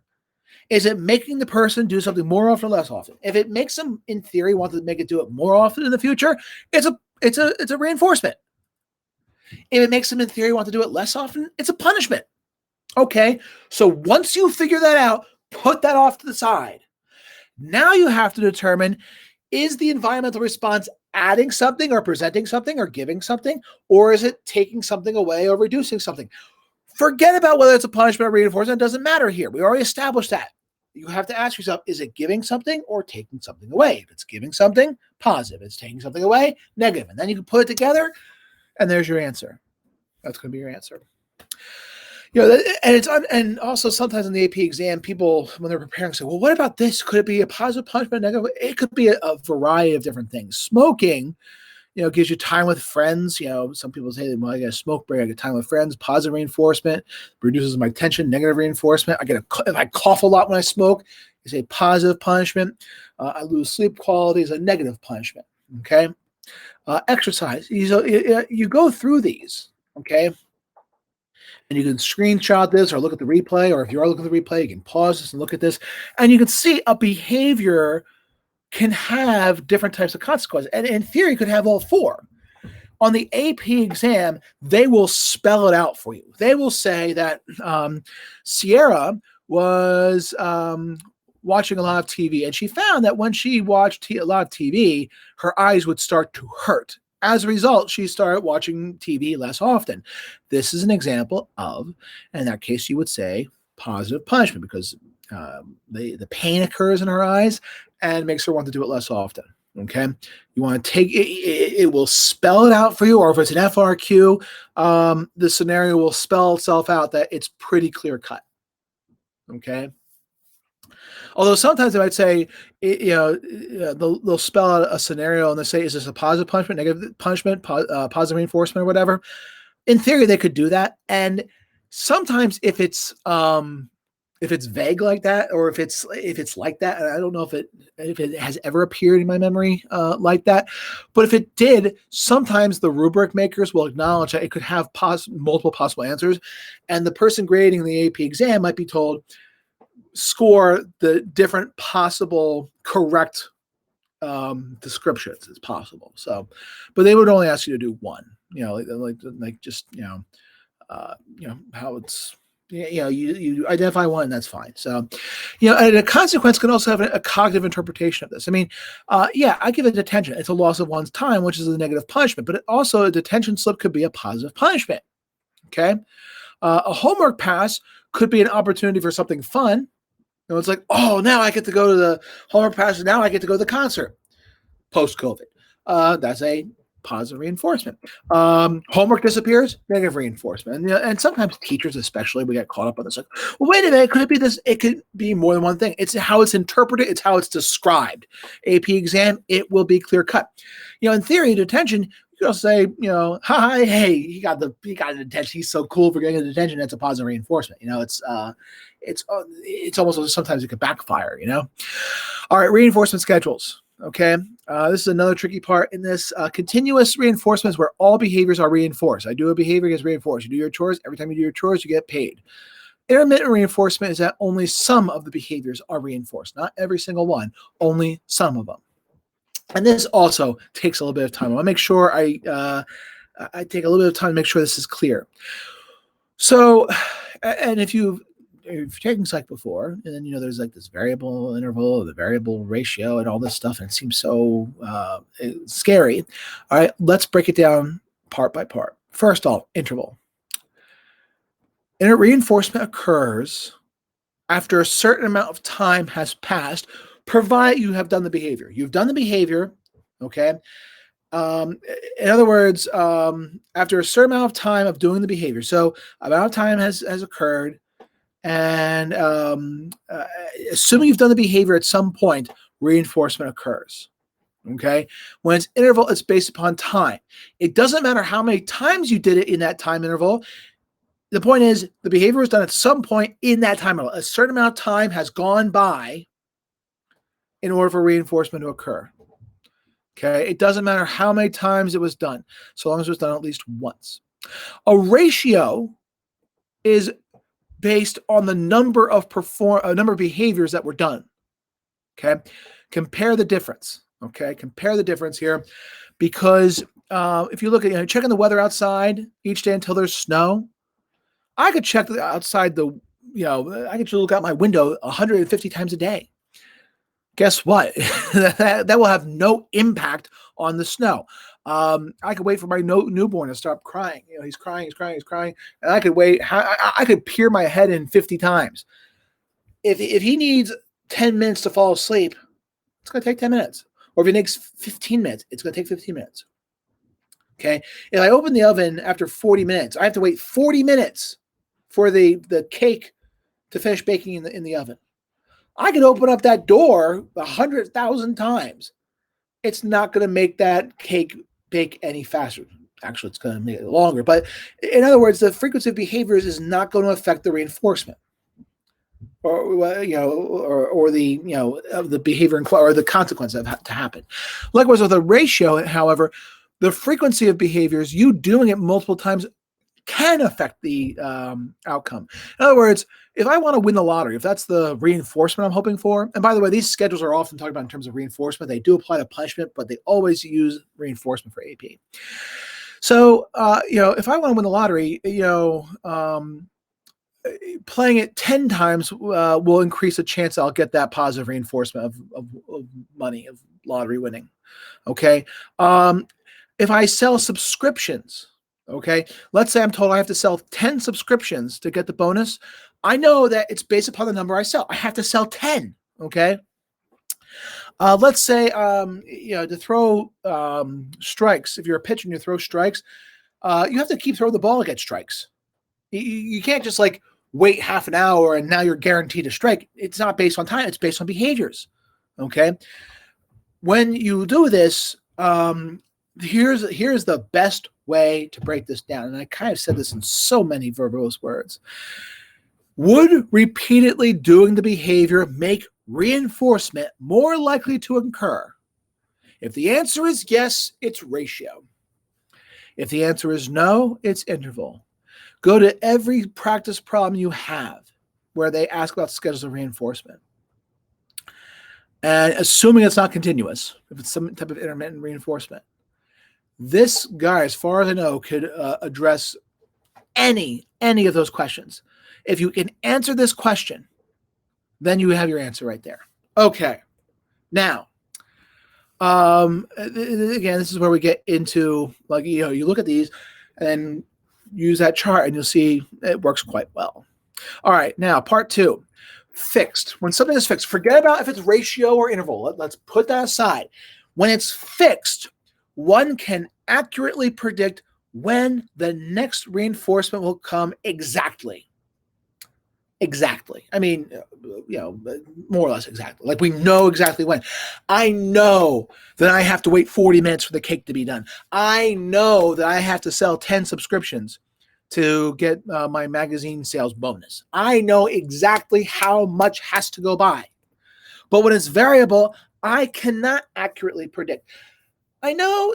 Is it making the person do something more often or less often? If it makes them, in theory, want to make it do it more often in the future, it's a reinforcement. If it makes them, in theory, want to do it less often, it's a punishment. Okay, so once you figure that out, put that off to the side. Now you have to determine, is the environmental response adding something or presenting something or giving something, or is it taking something away or reducing something? Forget about whether it's a punishment or reinforcement. It doesn't matter here. We already established that. You have to ask yourself, is it giving something or taking something away? If it's giving something, positive. If it's taking something away, negative. And then you can put it together, and there's your answer. That's going to be your answer. And also sometimes in the AP exam, people, when they're preparing, say, well, what about this? Could it be a positive punishment, negative? It could be a variety of different things. Smoking, gives you time with friends. Some people say, well, I get a smoke break, I get time with friends. Positive reinforcement reduces my tension. Negative reinforcement, if I cough a lot when I smoke, it's a positive punishment. I lose sleep quality is a negative punishment. Okay. Exercise. You go through these. Okay. And you can screenshot this or look at the replay, or if you are looking at the replay, you can pause this and look at this, and you can see a behavior can have different types of consequences. And in theory, could have all four. On the AP exam, they will spell it out for you. They will say that Sierra was watching a lot of TV, and she found that when she watched a lot of TV, her eyes would start to hurt. As a result, she started watching TV less often. This is an example of, and in that case, you would say positive punishment, because the pain occurs in her eyes and makes her want to do it less often. Okay, you want to take it, it will spell it out for you, or if it's an FRQ, the scenario will spell itself out that it's pretty clear cut. Okay. Although sometimes they might say, they'll spell out a scenario and they say, is this a positive punishment, negative punishment, positive reinforcement, or whatever? in theory, they could do that. And sometimes if it's vague like that, or if it's like that, and I don't know if it has ever appeared in my memory like that, but if it did, sometimes the rubric makers will acknowledge that it could have multiple possible answers, and the person grading the AP exam might be told, score the different possible correct descriptions as possible. So, but they would only ask you to do one. Like just how it's. You identify one, and that's fine. So, and a consequence can also have a cognitive interpretation of this. I mean, I give it detention. It's a loss of one's time, which is a negative punishment, but also a detention slip could be a positive punishment. Okay. A homework pass could be an opportunity for something fun. It's like, oh, now I get to go to the homework pass, and now I get to go to the concert post-COVID. That's a positive reinforcement. Homework disappears, negative reinforcement. And sometimes teachers especially, we get caught up on this. Like, well, wait a minute, could it be this? It could be more than one thing. It's how it's interpreted. It's how it's described. AP exam, it will be clear cut. In theory, detention, you can also say, hi, hey, he got a detention. He's so cool for getting a detention. That's a positive reinforcement. It's almost, sometimes it could backfire. All right, reinforcement schedules. Okay, this is another tricky part in this. Continuous reinforcement is where all behaviors are reinforced. I do a behavior, gets reinforced. You do your chores. Every time you do your chores, you get paid. Intermittent reinforcement is that only some of the behaviors are reinforced. Not every single one, only some of them. And this also takes a little bit of time. I want to make sure I take a little bit of time to make sure this is clear. So, and if you've taken Psych before, and then there's like this variable interval, or the variable ratio, and all this stuff, and it seems so scary. All right, let's break it down part by part. First off, interval. Reinforcement occurs after a certain amount of time has passed, provided you have done the behavior. You've done the behavior, okay? In other words, after a certain amount of time of doing the behavior, so amount of time has occurred, and assuming you've done the behavior at some point, reinforcement occurs. Okay. When it's interval, it's based upon time. It doesn't matter how many times you did it in that time interval. The point is, the behavior was done at some point in that time interval. A certain amount of time has gone by in order for reinforcement to occur. Okay. It doesn't matter how many times it was done, so long as it was done at least once. A ratio is based on the number of behaviors that were done. Okay, compare the difference. Okay, compare the difference here, because if you look at checking the weather outside each day until there's snow, I could check outside I could look out my window 150 times a day. Guess what? that will have no impact on the snow. I could wait for my newborn to stop crying. He's crying, and I could wait. I could peer my head in 50 times. If he needs 10 minutes to fall asleep, it's going to take 10 minutes. Or if it takes 15 minutes, it's going to take 15 minutes. Okay. If I open the oven after 40 minutes, I have to wait 40 minutes for the cake to finish baking in the oven. I could open up that door 100,000 times. It's not going to make that cake bake any faster. Actually, it's going to make it longer. But in other words, the frequency of behaviors is not going to affect the reinforcement, or the of the behavior or the consequence of to happen. Likewise, with a ratio, however, the frequency of behaviors, you doing it multiple times, can affect the outcome. In other words, if I want to win the lottery, if that's the reinforcement I'm hoping for, and by the way, these schedules are often talked about in terms of reinforcement. They do apply to punishment, but they always use reinforcement for AP. So, if I want to win the lottery, playing it 10 times will increase the chance I'll get that positive reinforcement of money, of lottery winning. Okay. If I sell subscriptions, okay, let's say I'm told I have to sell 10 subscriptions to get the bonus. I know that it's based upon the number I sell. I have to sell 10. Okay. Let's say, to throw strikes, if you're a pitcher and you throw strikes, you have to keep throwing the ball to get strikes. You can't just wait half an hour and now you're guaranteed a strike. It's not based on time. It's based on behaviors. Okay. When you do this, here's the best way to break this down, and I kind of said this in so many verbose words. Would repeatedly doing the behavior make reinforcement more likely to occur? If the answer is yes, it's ratio. If the answer is no, it's interval. Go to every practice problem you have where they ask about schedules of reinforcement. And assuming it's not continuous, if it's some type of intermittent reinforcement, this guy, as far as I know, could address any of those questions. If you can answer this question, then you have your answer right there. Okay. Now, again, this is where we get into, like, you look at these and use that chart and you'll see it works quite well. All right. Now, part 2, fixed. When something is fixed, forget about if it's ratio or interval. Let's put that aside. When it's fixed, one can accurately predict when the next reinforcement will come exactly. Exactly. I mean, more or less exactly. Like, we know exactly when. I know that I have to wait 40 minutes for the cake to be done. I know that I have to sell 10 subscriptions to get my magazine sales bonus. I know exactly how much has to go by. But when it's variable, I cannot accurately predict. I know,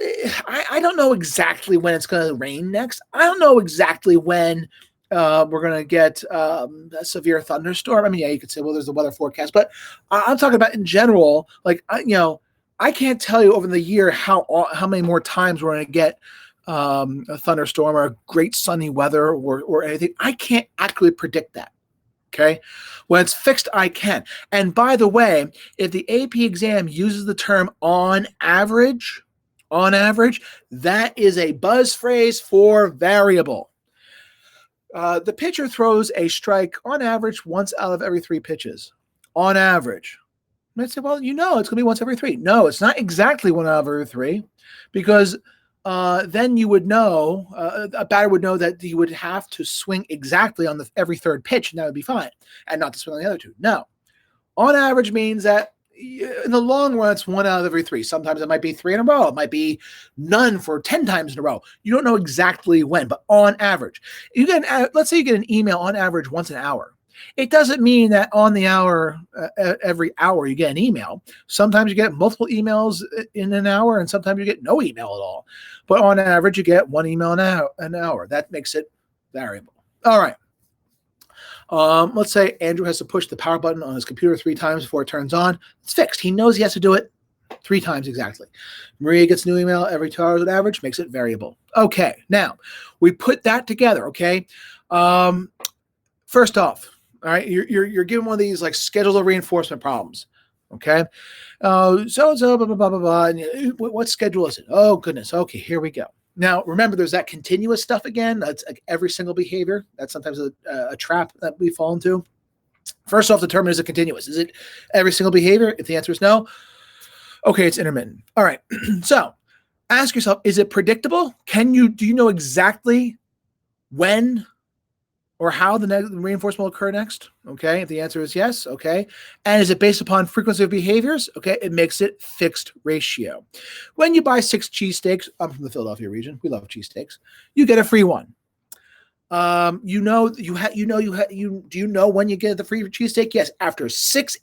I don't know exactly when it's going to rain next. I don't know exactly when we're going to get a severe thunderstorm. I mean, yeah, you could say, well, there's a weather forecast, but I'm talking about in general. Like, I can't tell you over the year how many more times we're going to get a thunderstorm or great sunny weather or anything. I can't accurately predict that. Okay. When it's fixed, I can. And by the way, if the AP exam uses the term on average, that is a buzz phrase for variable. The pitcher throws a strike on average once out of every 3 pitches. On average. You might say, well, it's going to be once every 3. No, it's not exactly 1 out of every 3, because then you would know, a batter would know that he would have to swing exactly on every 3rd pitch, and that would be fine, and not to swing on the other 2. No. On average means that in the long run, it's 1 out of every 3. Sometimes it might be 3 in a row. It might be none for 10 times in a row. You don't know exactly when, but on average. Let's say you get an email on average once an hour. It doesn't mean that on the hour, every hour you get an email. Sometimes you get multiple emails in an hour, and sometimes you get no email at all. But on average, you get 1 email an hour. That makes it variable. All right. Let's say Andrew has to push the power button on his computer 3 times before it turns on. It's fixed. He knows he has to do it 3 times exactly. Maria gets a new email every 2 hours on average, makes it variable. Okay, now we put that together. Okay, first off, all right, you're given one of these like schedules of reinforcement problems. Okay, so blah blah blah blah blah. And what schedule is it? Oh goodness. Okay, here we go. Now, remember, there's that continuous stuff again. That's like every single behavior. That's sometimes a trap that we fall into. First off, determine, is it continuous? Is it every single behavior? If the answer is no, okay, it's intermittent. All right. So ask yourself, is it predictable? Do you know exactly when or how the reinforcement will occur next? Okay. If the answer is yes, okay. And is it based upon frequency of behaviors? Okay. It makes it fixed ratio. When you buy 6 cheesesteaks, I'm from the Philadelphia region. We love cheesesteaks. You get a free one. Do you know when you get the free cheesesteak? Yes. After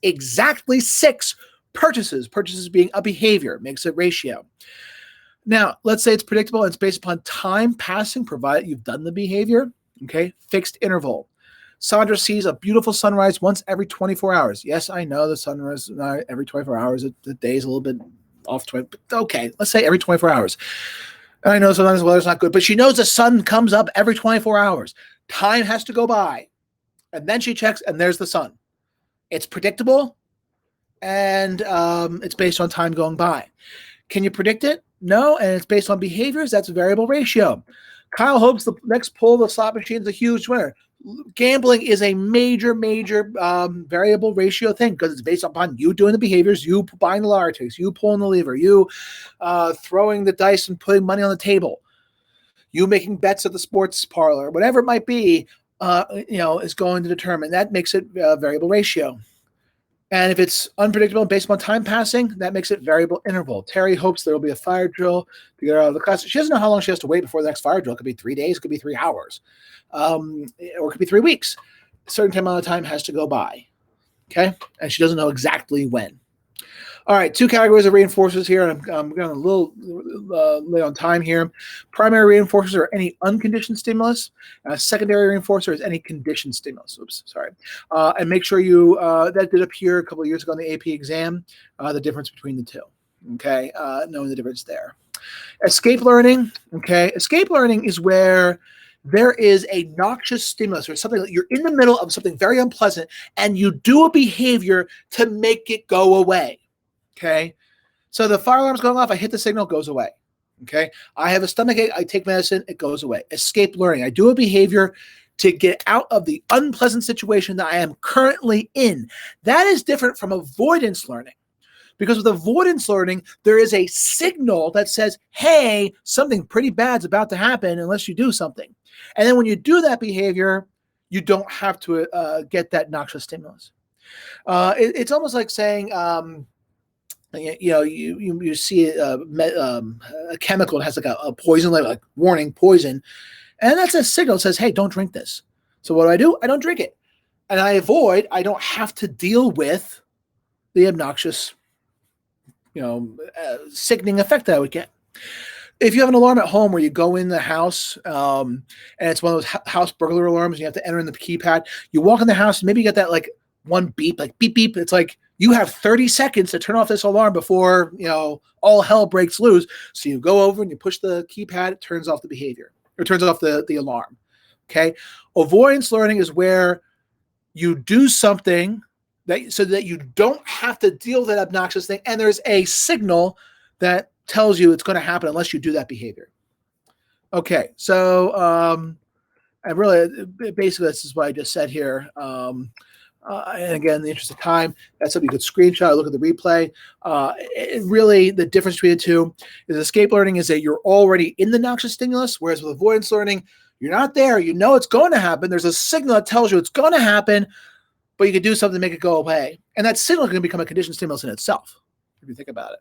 exactly 6 purchases being a behavior, makes it ratio. Now, let's say it's predictable and it's based upon time passing, provided you've done the behavior. Okay, fixed interval. Sandra sees a beautiful sunrise once every 24 hours. Yes, I know the sunrise every 24 hours. The day's a little bit off. But okay, let's say every 24 hours. And I know sometimes the weather's not good, but she knows the sun comes up every 24 hours. Time has to go by. And then she checks, and there's the sun. It's predictable, and it's based on time going by. Can you predict it? No, and it's based on behaviors. That's a variable ratio. Kyle hopes the next pull of the slot machine is a huge winner. Gambling is a major variable ratio thing because it's based upon you doing the behaviors, you buying the lottery tickets, you pulling the lever, you throwing the dice and putting money on the table, you making bets at the sports parlor, whatever it might be, is going to determine. That makes it variable ratio. And if it's unpredictable based upon time passing, that makes it variable interval. Terry hopes there will be a fire drill to get her out of the class. She doesn't know how long she has to wait before the next fire drill. It could be 3 days, it could be 3 hours, or it could be 3 weeks. A certain amount of time has to go by, okay? And she doesn't know exactly when. All right, 2 categories of reinforcers here. I'm going a little late on time here. Primary reinforcers are any unconditioned stimulus. Secondary reinforcer is any conditioned stimulus. Oops, sorry. And make sure you, that did appear a couple of years ago on the AP exam, the difference between the two. Okay, knowing the difference there. Escape learning. Okay, escape learning is where there is a noxious stimulus or something that you're in the middle of something very unpleasant and you do a behavior to make it go away. Okay, so the fire alarm's going off. I hit the signal, it goes away. Okay, I have a stomachache. I take medicine, it goes away. Escape learning. I do a behavior to get out of the unpleasant situation that I am currently in. That is different from avoidance learning, because with avoidance learning, there is a signal that says, hey, something pretty bad's about to happen unless you do something. And then when you do that behavior, you don't have to get that noxious stimulus. It's almost like saying, you see a chemical that has like a poison, like warning, poison, and that's a signal that says, hey, don't drink this. So what do? I don't drink it. And I avoid, I don't have to deal with the obnoxious, sickening effect that I would get. If you have an alarm at home where you go in the house and it's one of those house burglar alarms and you have to enter in the keypad, you walk in the house and maybe you get that like one beep, like beep, beep. It's like you have 30 seconds to turn off this alarm before, all hell breaks loose. So you go over and you push the keypad, it turns off the behavior, or turns off the alarm. Okay. Avoidance learning is where you do something so that you don't have to deal with that obnoxious thing. And there's a signal that tells you it's going to happen unless you do that behavior. Okay. So, and really, basically, this is what I just said here. And again, in the interest of time, that's something you could screenshot, look at the replay. Really, the difference between the two is escape learning is that you're already in the noxious stimulus, whereas with avoidance learning, you're not there. You know it's going to happen. There's a signal that tells you it's going to happen, but you can do something to make it go away. And that signal can become a conditioned stimulus in itself, if you think about it.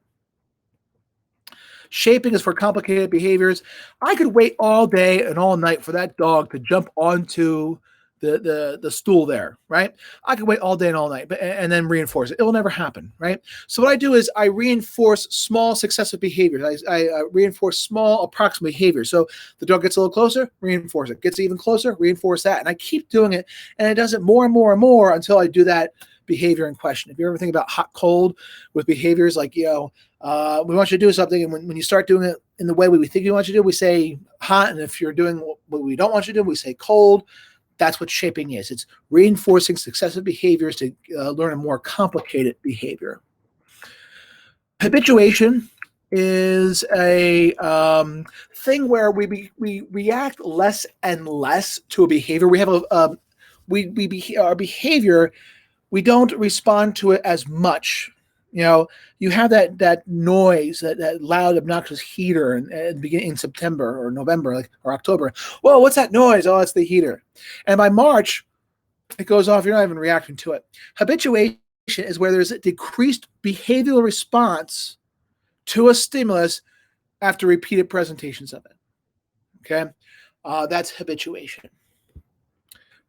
Shaping is for complicated behaviors. I could wait all day and all night for that dog to jump onto the stool there, right? I could wait all day and all night, and then reinforce it. It will never happen, right? So what I do is I reinforce small successive behaviors. I reinforce small approximate behaviors. So the dog gets a little closer, reinforce it. Gets even closer, reinforce that. And I keep doing it, and it does it more and more and more until I do that behavior in question. If you ever think about hot cold with behaviors like, we want you to do something, and when you start doing it in the way we think you want you to do, we say hot, and if you're doing what we don't want you to do, we say cold. That's what shaping is. It's reinforcing successive behaviors to learn a more complicated behavior. Habituation is a thing where we react less and less to a behavior. We have our behavior, we don't respond to it as much. You have that noise, that loud, obnoxious heater beginning in September or November, or October. Whoa, what's that noise? Oh, it's the heater. And by March, it goes off. You're not even reacting to it. Habituation is where there's a decreased behavioral response to a stimulus after repeated presentations of it. Okay, that's habituation.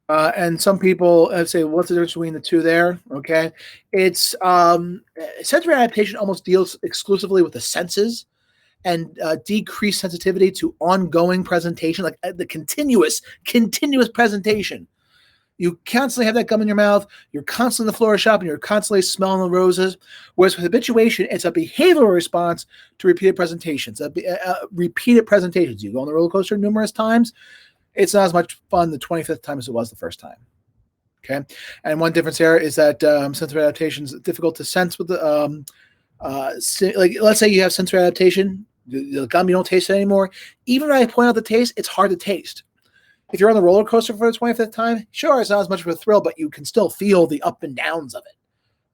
And some people say, what's the difference between the two there? Okay. It's sensory adaptation almost deals exclusively with the senses and decreased sensitivity to ongoing presentation, like the continuous presentation. You constantly have that gum in your mouth. You're constantly in the floral shop and you're constantly smelling the roses. Whereas with habituation, it's a behavioral response to repeated presentations. Repeated presentations. You go on the roller coaster numerous times. It's not as much fun the 25th time as it was the first time. Okay. And one difference there is that sensory adaptation is difficult to sense with the, like, let's say you have sensory adaptation, the gum, you don't taste it anymore. Even when I point out the taste, it's hard to taste. If you're on the roller coaster for the 25th time, sure, it's not as much of a thrill, but you can still feel the up and downs of it.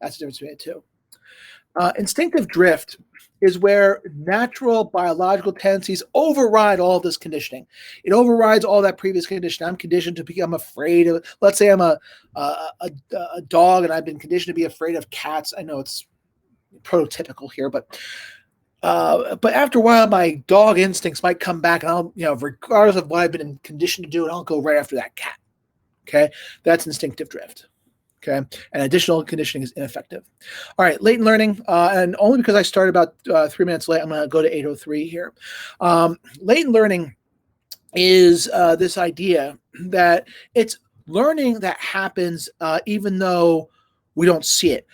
That's the difference between the two. Instinctive drift is where natural biological tendencies override all this conditioning. It overrides all that previous conditioning. I'm conditioned to become afraid of, let's say I'm a dog and I've been conditioned to be afraid of cats. I know it's prototypical here, but after a while, my dog instincts might come back, and I'll, regardless of what I've been conditioned to do, and I'll go right after that cat. Okay, that's instinctive drift. Okay, and additional conditioning is ineffective. All right, latent learning, and only because I started about 3 minutes late, I'm going to go to 8:03 here. Latent learning is this idea that it's learning that happens even though we don't see it.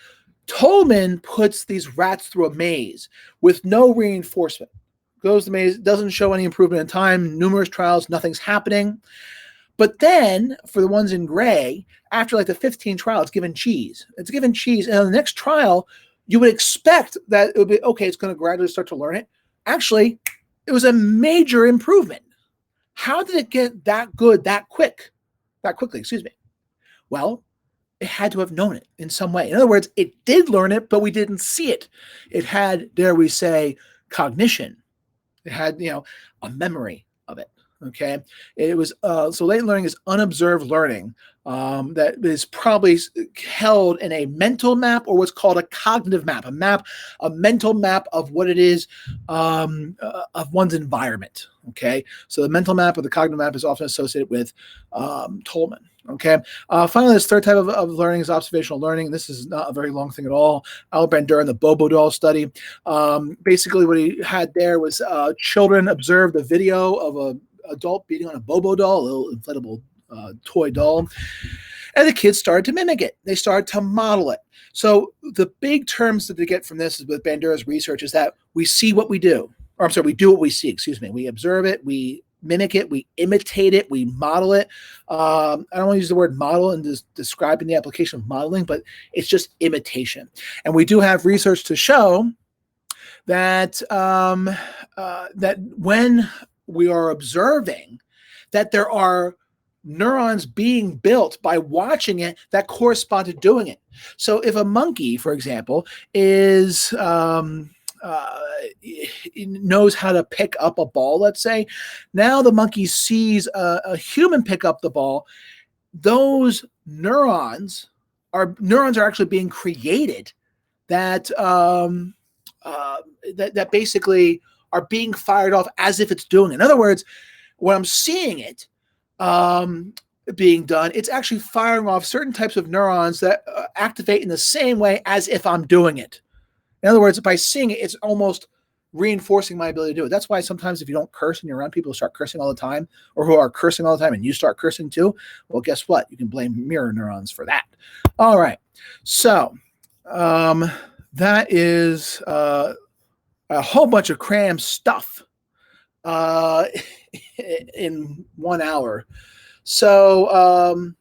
Tolman puts these rats through a maze with no reinforcement. Goes the maze, doesn't show any improvement in time, numerous trials, nothing's happening. But then, for the ones in gray, after like the 15 trial, it's given cheese. It's given cheese. And on the next trial, you would expect that it would be, okay, it's going to gradually start to learn it. Actually, it was a major improvement. How did it get that good that quickly, excuse me? Well, it had to have known it in some way. In other words, it did learn it, but we didn't see it. It had, dare we say, cognition. It had, a memory of it. Okay, it was so latent learning is unobserved learning that is probably held in a mental map or what's called a cognitive map, a mental map of what it is of one's environment. Okay, so the mental map or the cognitive map is often associated with Tolman. Okay, finally, this third type of learning is observational learning. This is not a very long thing at all. Albert Bandura in the Bobo doll study. Basically, what he had there was children observed a video of a adult beating on a Bobo doll, a little inflatable toy doll, and the kids started to mimic it. They started to model it. So the big terms that they get from this is with Bandura's research is that we see what we do. Or I'm sorry, we do what we see, excuse me. We observe it, we mimic it, we imitate it, we model it. I don't want to use the word model in describing the application of modeling, but it's just imitation. And we do have research to show that that when we are observing, that there are neurons being built by watching it that correspond to doing it. So if a monkey, for example, is knows how to pick up a ball, let's say, now the monkey sees a human pick up the ball, those neurons are actually being created that that basically are being fired off as if it's doing it. In other words, when I'm seeing it being done, it's actually firing off certain types of neurons that activate in the same way as if I'm doing it. In other words, by seeing it, it's almost reinforcing my ability to do it. That's why sometimes if you don't curse and you're around people who start cursing all the time or who are cursing all the time and you start cursing too, well, guess what? You can blame mirror neurons for that. All right. So that is a whole bunch of CRAM stuff in 1 hour. So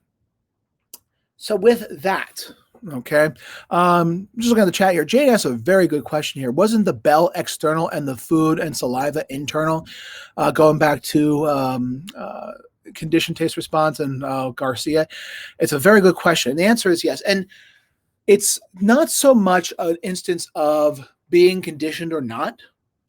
with that, okay, just looking at the chat here, Jane asked a very good question here. Wasn't the bell external and the food and saliva internal? Going back to conditioned taste response and Garcia, it's a very good question. And the answer is yes. And it's not so much an instance of being conditioned or not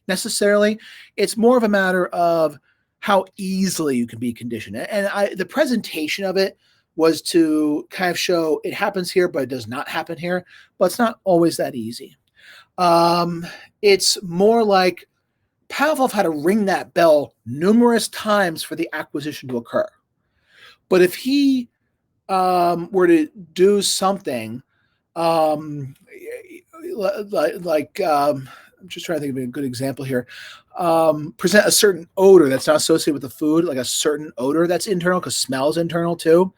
necessarily. It's more of a matter of how easily you can be conditioned. And the presentation of it was to kind of show it happens here, but it does not happen here. But it's not always that easy. It's more like Pavlov had to ring that bell numerous times for the acquisition to occur. But if he were to do something like I'm just trying to think of a good example here. Present a certain odor that's not associated with the food, like a certain odor that's internal, because smell is internal too.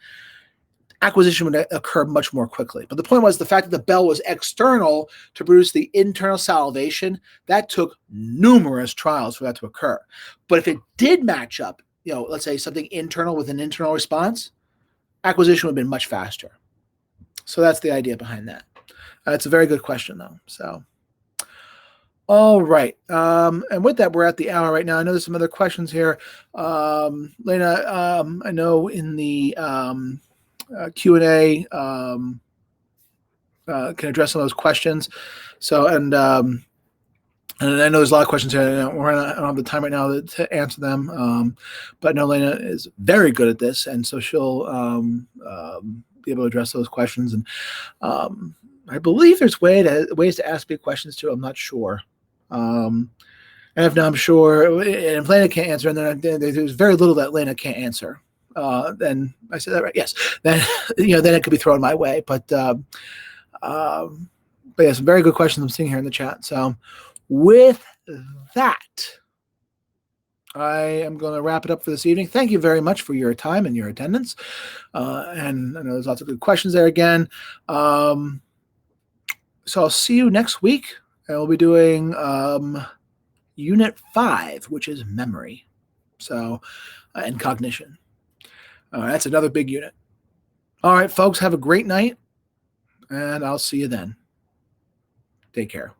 Acquisition would occur much more quickly. But the point was the fact that the bell was external to produce the internal salivation, that took numerous trials for that to occur. But if it did match up, let's say something internal with an internal response, acquisition would have been much faster. So that's the idea behind that. It's a very good question, though. So, all right. And with that, we're at the hour right now. I know there's some other questions here. Lena, I know in the Q&A can address some of those questions. So, and I know there's a lot of questions here. I don't have the time right now to answer them. But I know Lena is very good at this, and so she'll be able to address those questions. And I believe there's ways to ask me questions too. I'm not sure. And if not, I'm sure, and if Lena can't answer, and then there's very little that Lena can't answer. Then I said that right. Yes. Then then it could be thrown my way. But yeah, some very good questions I'm seeing here in the chat. So with that, I am going to wrap it up for this evening. Thank you very much for your time and your attendance. And I know there's lots of good questions there again. So I'll see you next week. And we'll be doing Unit 5, which is memory. So, and cognition. That's another big unit. All right, folks, have a great night. And I'll see you then. Take care.